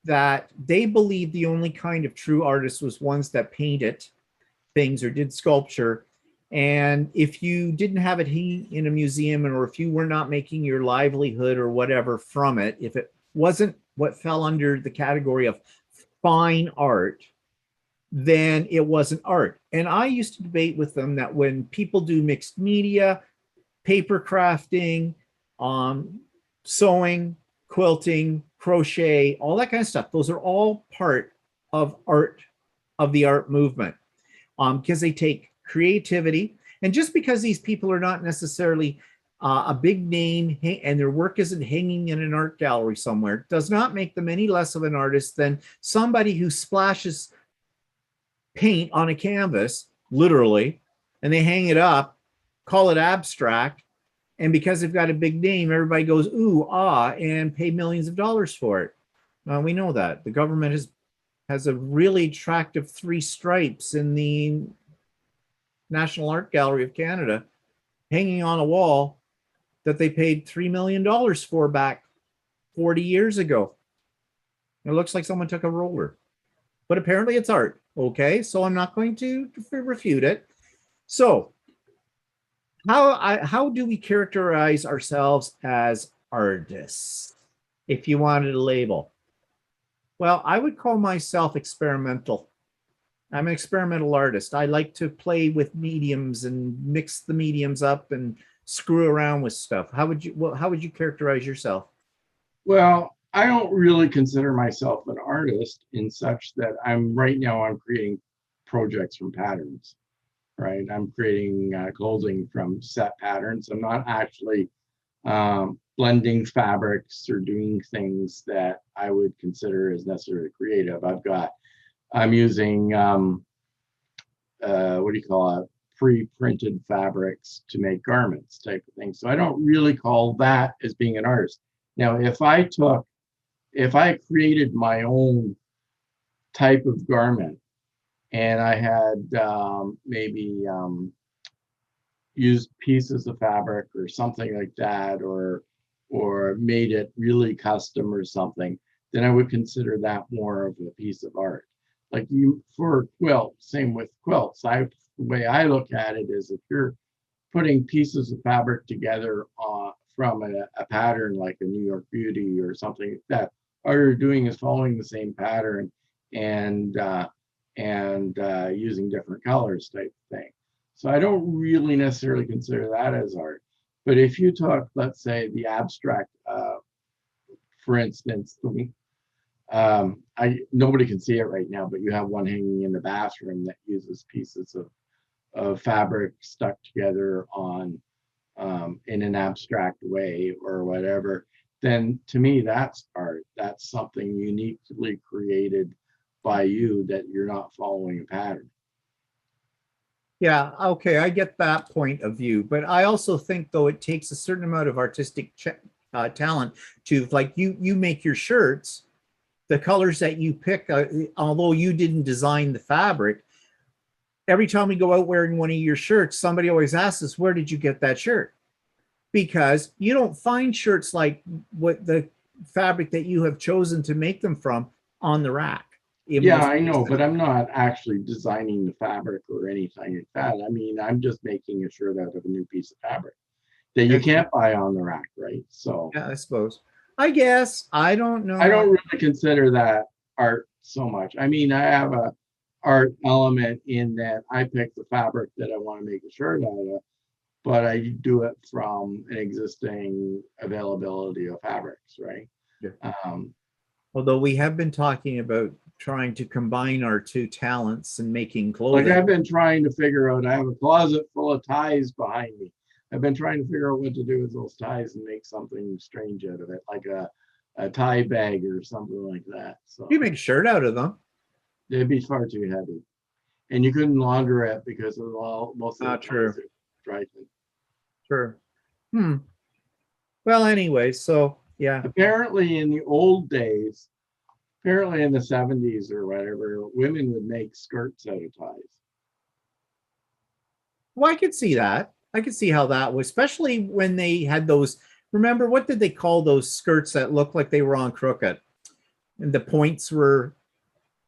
that they believed the only kind of true artist was ones that painted things or did sculpture. And if you didn't have it in a museum, or if you were not making your livelihood or whatever from it, if it wasn't what fell under the category of fine art, then it wasn't art. And I used to debate with them that when people do mixed media, paper crafting, sewing, quilting, crochet, all that kind of stuff, those are all part of art, of the art movement, because they take creativity. And just because these people are not necessarily a big name and their work isn't hanging in an art gallery somewhere, does not make them any less of an artist than somebody who splashes paint on a canvas, literally, and they hang it up, call it abstract, and because they've got a big name, everybody goes, ooh, ah, and pay millions of dollars for it. We know that. The government has a really attractive 3 stripes in the National Art Gallery of Canada hanging on a wall that they paid $3 million for back 40 years ago. It looks like someone took a roller, but apparently it's art. Okay, so I'm not going to refute it. So how do we characterize ourselves as artists, if you wanted a label? Well, I would call myself experimental. I'm an experimental artist. I like to play with mediums and mix the mediums up and screw around with stuff. How would you characterize yourself? Well, I don't really consider myself an artist in such that I'm creating projects from patterns, right? I'm creating clothing from set patterns. I'm not actually blending fabrics or doing things that I would consider as necessarily creative. I'm using what do you call it? pre-printed fabrics to make garments type of thing. So I don't really call that as being an artist. Now, if I created my own type of garment and I had maybe used pieces of fabric or something like that, or made it really custom or something, then I would consider that more of a piece of art. Like you for quilt, same with quilts. The way I look at it is if you're putting pieces of fabric together from a pattern like a New York Beauty or something like that, all you're doing is following the same pattern and using different colors type thing. So I don't really necessarily consider that as art. But if you took, let's say, the abstract, for instance, nobody can see it right now, but you have one hanging in the bathroom that uses pieces of fabric stuck together on in an abstract way or whatever. Then to me, that's art. That's something uniquely created by you that you're not following a pattern. Yeah, okay, I get that point of view, but I also think though it takes a certain amount of artistic talent to, like, you make your shirts, the colors that you pick, although you didn't design the fabric. Every time we go out wearing one of your shirts, somebody always asks us, where did you get that shirt? Because you don't find shirts like what the fabric that you have chosen to make them from on the rack. Yeah, I know, but I'm not actually designing the fabric or anything like that. I mean, I'm just making a shirt out of a new piece of fabric that you can't buy on the rack, right? So yeah, I suppose. I guess I don't know. I don't really consider that art so much. I mean, I have a art element in that I pick the fabric that I want to make a shirt out of, but I do it from an existing availability of fabrics, right? Yeah. Although we have been talking about trying to combine our two talents and making clothing. Like I've been trying to figure out, I have a closet full of ties behind me. I've been trying to figure out what to do with those ties and make something strange out of it, like a tie bag or something like that. So you make a shirt out of them. They'd be far too heavy. And you couldn't launder it because of most of the true. Dry. Sure. Well, anyway, so yeah. Apparently in the old days, apparently in the 70s or whatever, women would make skirts out of ties. Well, I could see that. I could see how that was, especially when they had those. Remember, what did they call those skirts that looked like they were on crooked? And the points were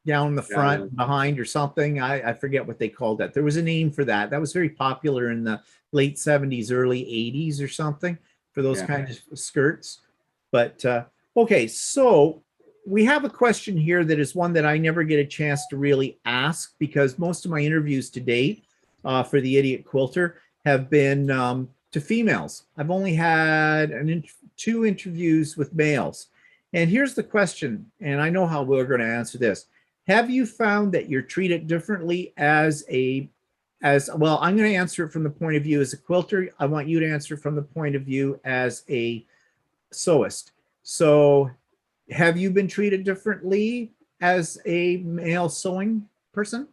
down the front, behind, or something. I forget what they called that. There was a name for that. That was very popular in the late 70s, early 80s or something for those kinds of skirts. But okay, so we have a question here that is one that I never get a chance to really ask because most of my interviews to date for the Idiot Quilter have been to females. I've only had 2 interviews with males. And here's the question, and I know how we're going to answer this. Have you found that you're treated differently as well, I'm going to answer it from the point of view as a quilter. I want you to answer from the point of view as a sewist. So have you been treated differently as a male sewing person?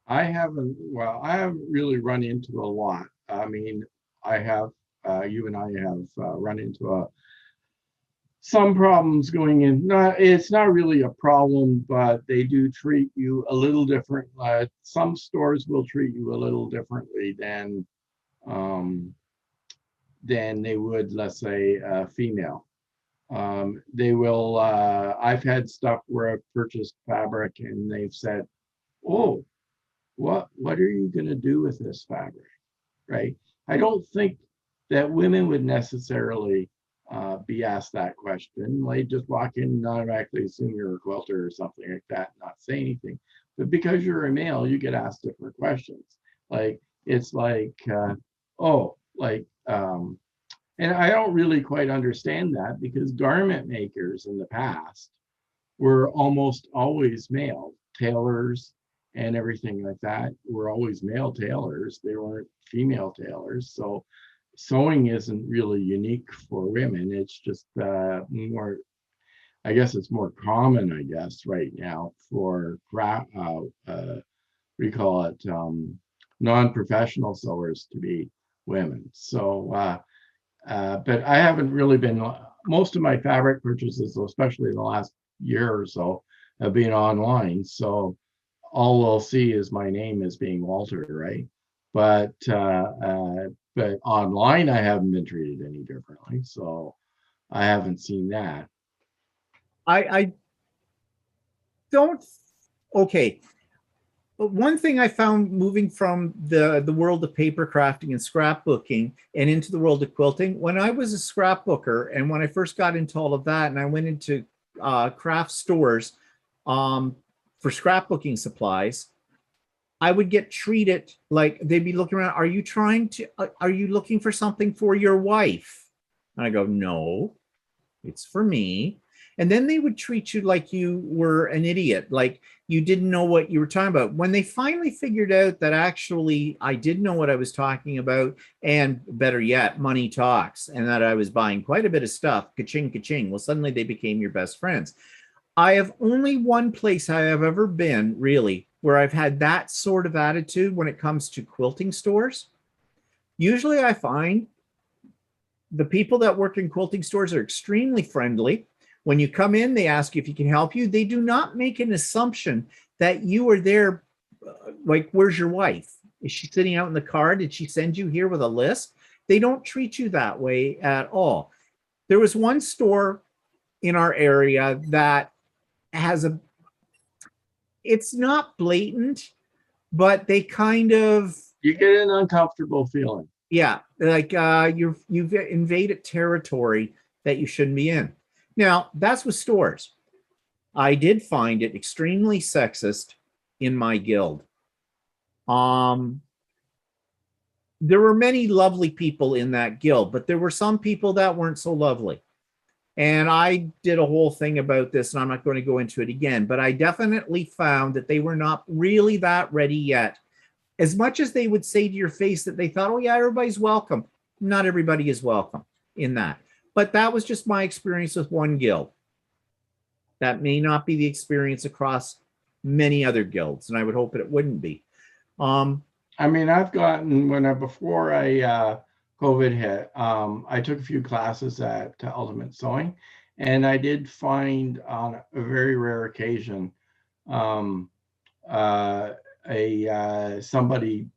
I haven't really run into a lot. I mean, I have, you and I have run into some problems going in. It's not really a problem, but they do treat you a little different. Some stores will treat you a little differently than they would, let's say, a female. They will, I've had stuff where I've purchased fabric and they've said, oh, what are you going to do with this fabric? Right? I don't think that women would necessarily be asked that question. They just walk in and automatically assume you're a quilter or something like that, not say anything. But because you're a male, you get asked different questions. Like, it's like, and I don't really quite understand that because garment makers in the past were almost always male. Tailors and everything like that were always male tailors. They weren't female tailors. So sewing isn't really unique for women. It's just more, I guess it's more common, I guess, right now for, we call it non-professional sewers to be women. So, but I haven't really been, most of my fabric purchases, especially the last year or so, have been online. So all they'll see is my name as being Walter, right? But online, I haven't been treated any differently. So I haven't seen that. I don't. Okay. But one thing I found moving from the world of paper crafting and scrapbooking and into the world of quilting, when I was a scrapbooker and when I first got into all of that and I went into craft stores for scrapbooking supplies, I would get treated like they'd be looking around. Are you looking for something for your wife? And I go, no, it's for me. And then they would treat you like you were an idiot, like you didn't know what you were talking about. When they finally figured out that actually I did know what I was talking about, and better yet, money talks, and that I was buying quite a bit of stuff, ka-ching, ka-ching, well, suddenly they became your best friends. I have only one place I have ever been, really, where I've had that sort of attitude when it comes to quilting stores. Usually I find the people that work in quilting stores are extremely friendly. When you come in, they ask you if you can help you. They do not make an assumption that you are there. Like, where's your wife? Is she sitting out in the car? Did she send you here with a list? They don't treat you that way at all. There was one store in our area that has it's not blatant, but they kind of, you get an uncomfortable feeling. Yeah, like you've invaded territory that you shouldn't be in. Now, that's with stores. I did find it extremely sexist in my guild. There were many lovely people in that guild, but there were some people that weren't so lovely. And I did a whole thing about this, and I'm not going to go into it again, but I definitely found that they were not really that ready yet. As much as they would say to your face that they thought, oh yeah, everybody's welcome, not everybody is welcome in that. But that was just my experience with one guild. That may not be the experience across many other guilds, and I would hope that it wouldn't be. I mean, I've gotten, before COVID hit, I took a few classes at Ultimate Sewing, and I did find on a very rare occasion somebody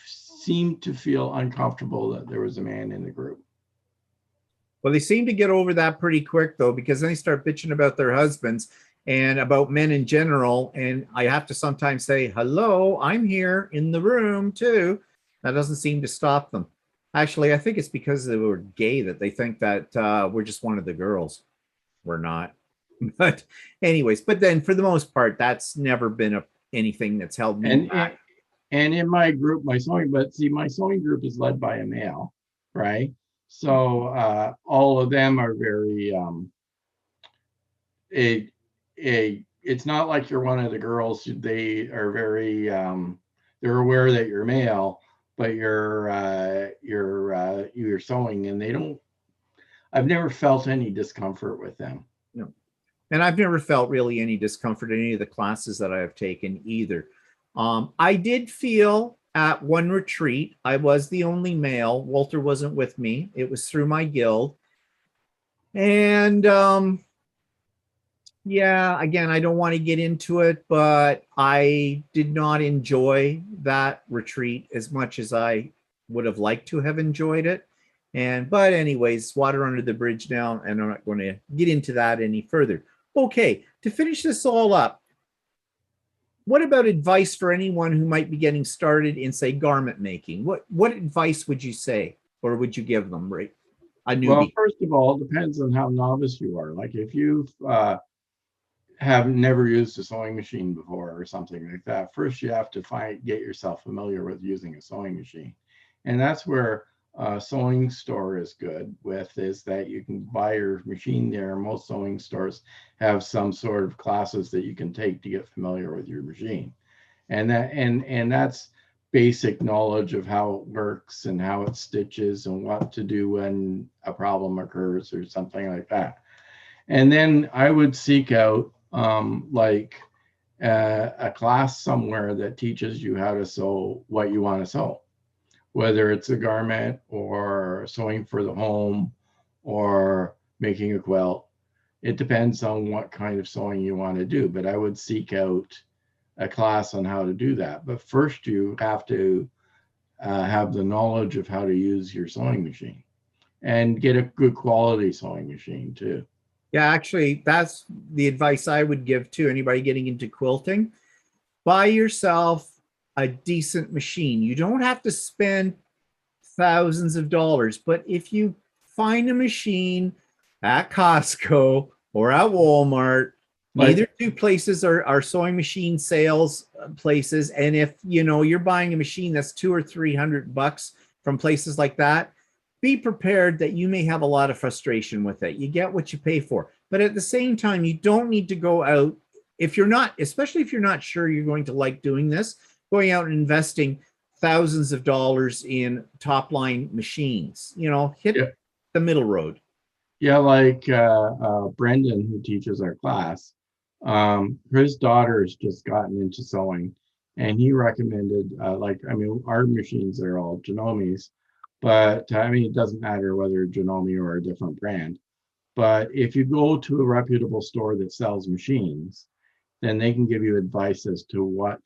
seemed to feel uncomfortable that there was a man in the group. Well, they seem to get over that pretty quick, though, because then they start bitching about their husbands and about men in general. And I have to sometimes say, hello, I'm here in the room, too. That doesn't seem to stop them. Actually, I think it's because they were gay that they think that we're just one of the girls. We're not. But anyways, but then for the most part, that's never been anything that's held me back. And in my group, my sewing group is led by a male, right? So all of them are very it's not like you're one of the girls. They are very they're aware that you're male, but you're sewing, and they don't. I've never felt any discomfort with them. No, and I've never felt really any discomfort in any of the classes that I have taken either. I did feel at one retreat, I was the only male. Walter wasn't with me. It was through my guild. And yeah, again, I don't want to get into it, but I did not enjoy that retreat as much as I would have liked to have enjoyed it. But anyways, water under the bridge now, and I'm not going to get into that any further. Okay, to finish this all up, what about advice for anyone who might be getting started in, say, garment making? What advice would you say, or would you give them, right? A newbie. Well, first of all, it depends on how novice you are. Like if you've have never used a sewing machine before or something like that, first you have to get yourself familiar with using a sewing machine. And that's where a sewing store is good with, is that you can buy your machine there. Most sewing stores have some sort of classes that you can take to get familiar with your machine. And that's basic knowledge of how it works and how it stitches and what to do when a problem occurs or something like that. And then I would seek out like a class somewhere that teaches you how to sew what you want to sew, whether it's a garment or sewing for the home or making a quilt. It depends on what kind of sewing you want to do, but I would seek out a class on how to do that. But first, you have to have the knowledge of how to use your sewing machine and get a good quality sewing machine too. Yeah, actually, that's the advice I would give to anybody getting into quilting. Buy yourself a decent machine. You don't have to spend thousands of dollars, but if you find a machine at Costco or at Walmart, neither two places are sewing machine sales places. And if you're buying a machine that's $200 or $300 from places like that, be prepared that you may have a lot of frustration with it. You get what you pay for. But at the same time, you don't need to go out, if you're not, especially if you're not sure you're going to like doing this, going out and investing thousands of dollars in top line machines. Hit the middle road. Yeah, like Brendan, who teaches our class, his daughter's just gotten into sewing, and he recommended, our machines are all Genomes, but it doesn't matter whether Genome or a different brand. But if you go to a reputable store that sells machines, then they can give you advice as to what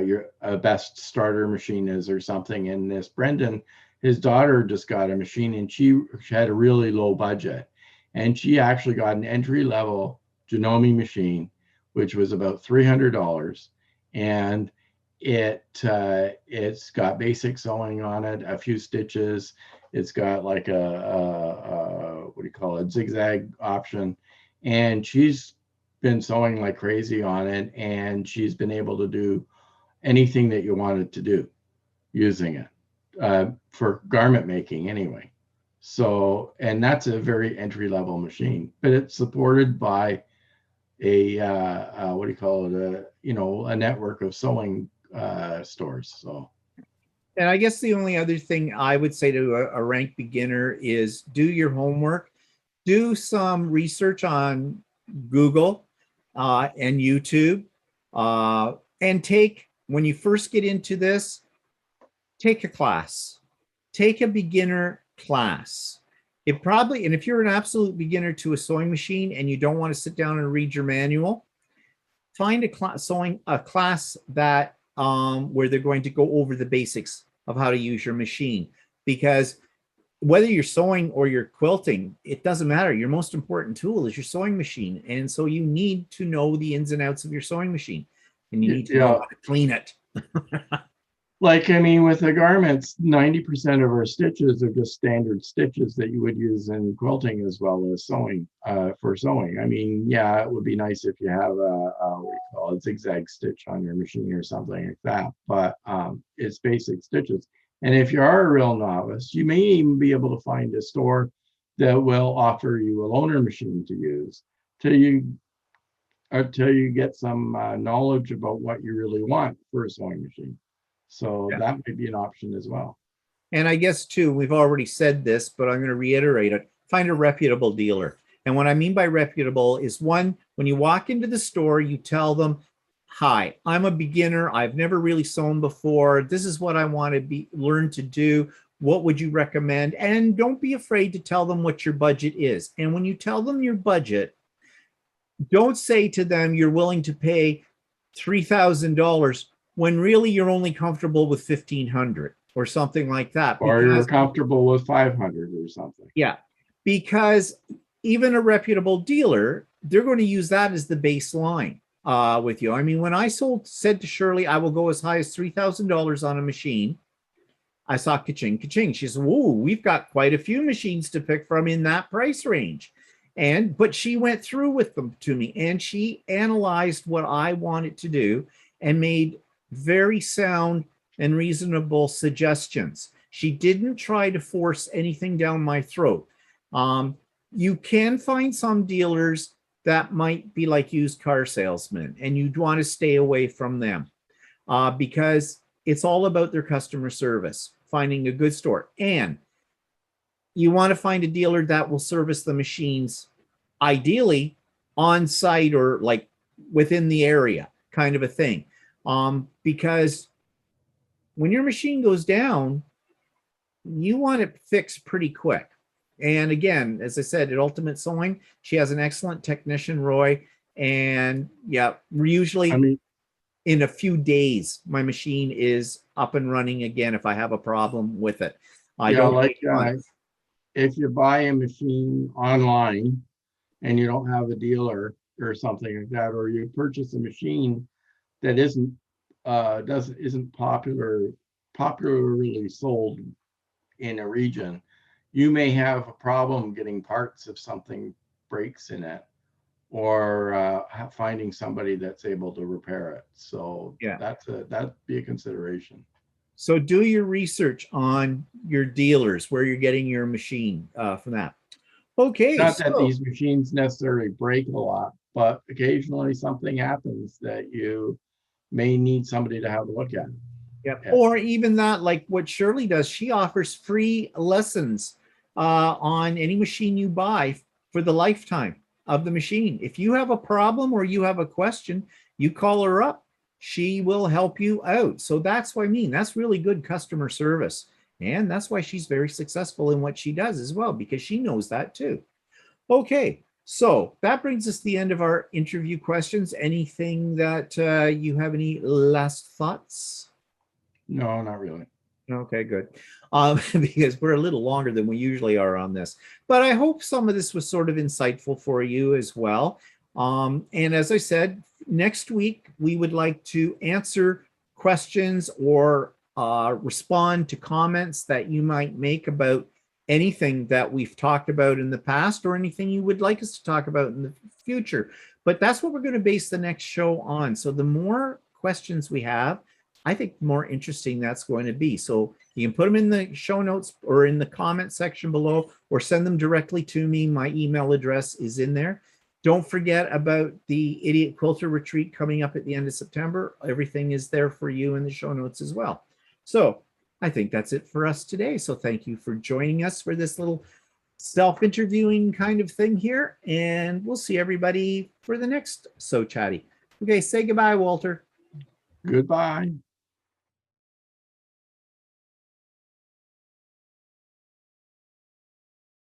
your best starter machine is or something. And this Brendan, his daughter just got a machine, and she had a really low budget, and she actually got an entry level Genome machine, which was about $300, and it's got basic sewing on it, a few stitches. It's got like a what do you call it, zigzag option, and she's been sewing like crazy on it, and she's been able to do anything that you wanted to do using it for garment making anyway. So, and that's a very entry level machine, but it's supported by a what do you call it, a network of sewing stores. So, and I guess the only other thing I would say to a rank beginner is do your homework, do some research on Google and YouTube, and when you first get into this, take a class, take a beginner class. And if you're an absolute beginner to a sewing machine and you don't want to sit down and read your manual, find a class that where they're going to go over the basics of how to use your machine. Because whether you're sewing or you're quilting, it doesn't matter. Your most important tool is your sewing machine. And so you need to know the ins and outs of your sewing machine, and you need to know how to clean it. With the garments, 90% of our stitches are just standard stitches that you would use in quilting as well as sewing, for sewing. It would be nice if you have a zigzag stitch on your machine or something like that, but it's basic stitches. And if you are a real novice, you may even be able to find a store that will offer you a loaner machine to use till you get some knowledge about what you really want for a sewing machine. So that might be an option as well. And I guess too, we've already said this, but I'm going to reiterate it. Find a reputable dealer. And what I mean by reputable is, one, when you walk into the store, you tell them, hi, I'm a beginner. I've never really sewn before. This is what I want to learn to do. What would you recommend? And don't be afraid to tell them what your budget is. And when you tell them your budget, don't say to them you're willing to pay $3,000 when really you're only comfortable with $1,500 or something like that. Or you're comfortable with $500 or something. Yeah, because even a reputable dealer, they're going to use that as the baseline with you. When I said to Shirley, I will go as high as $3,000 on a machine, I saw ka-ching, ka-ching. She said, whoa, we've got quite a few machines to pick from in that price range. But she went through with them to me, and she analyzed what I wanted to do and made very sound and reasonable suggestions. She didn't try to force anything down my throat. You can find some dealers that might be like used car salesmen, and you'd want to stay away from them because it's all about their customer service, finding a good store. And you want to find a dealer that will service the machines ideally on site, or like within the area kind of a thing. Because when your machine goes down, you want it fixed pretty quick. And again, as I said, at Ultimate Sewing, she has an excellent technician, Roy. And yeah, usually I mean, in a few days, my machine is up and running again if I have a problem with it. I yeah, don't like wait months. if you buy a machine online and you don't have a dealer or something like that, or you purchase a machine that isn't popularly sold in a region, you may have a problem getting parts if something breaks in it, or finding somebody that's able to repair it. So Yeah. that'd be a consideration. So do your research on your dealers, where you're getting your machine from that. Okay, Not that so these machines necessarily break a lot, but occasionally something happens that you may need somebody to have a look at. yeah, Yeah. or even that, like what Shirley does, she offers free lessons on any machine you buy for the lifetime of the machine. If you have a problem or you have a question, you call her up. She will help you out. So that's what I mean. That's really good customer service. And that's why she's very successful in what she does as well, because she knows that too. Okay, so that brings us to the end of our interview questions. Anything that you have any last thoughts? No, not really. Okay, good. Because we're a little longer than we usually are on this. But I hope some of this was sort of insightful for you as well. And as I said, next week we would like to answer questions or respond to comments that you might make about anything that we've talked about in the past or anything you would like us to talk about in the future. But that's what we're going to base the next show on. So the more questions we have, I think the more interesting that's going to be. So you can put them in the show notes or in the comment section below, or send them directly to me. My email address is in there. Don't forget about the Idiot Quilter Retreat coming up at the end of September. Everything is there for you in the show notes as well. So I think that's it for us today. So thank you for joining us for this little self-interviewing kind of thing here. And we'll see everybody for the next So Chatty. Okay, say goodbye, Walter. Goodbye.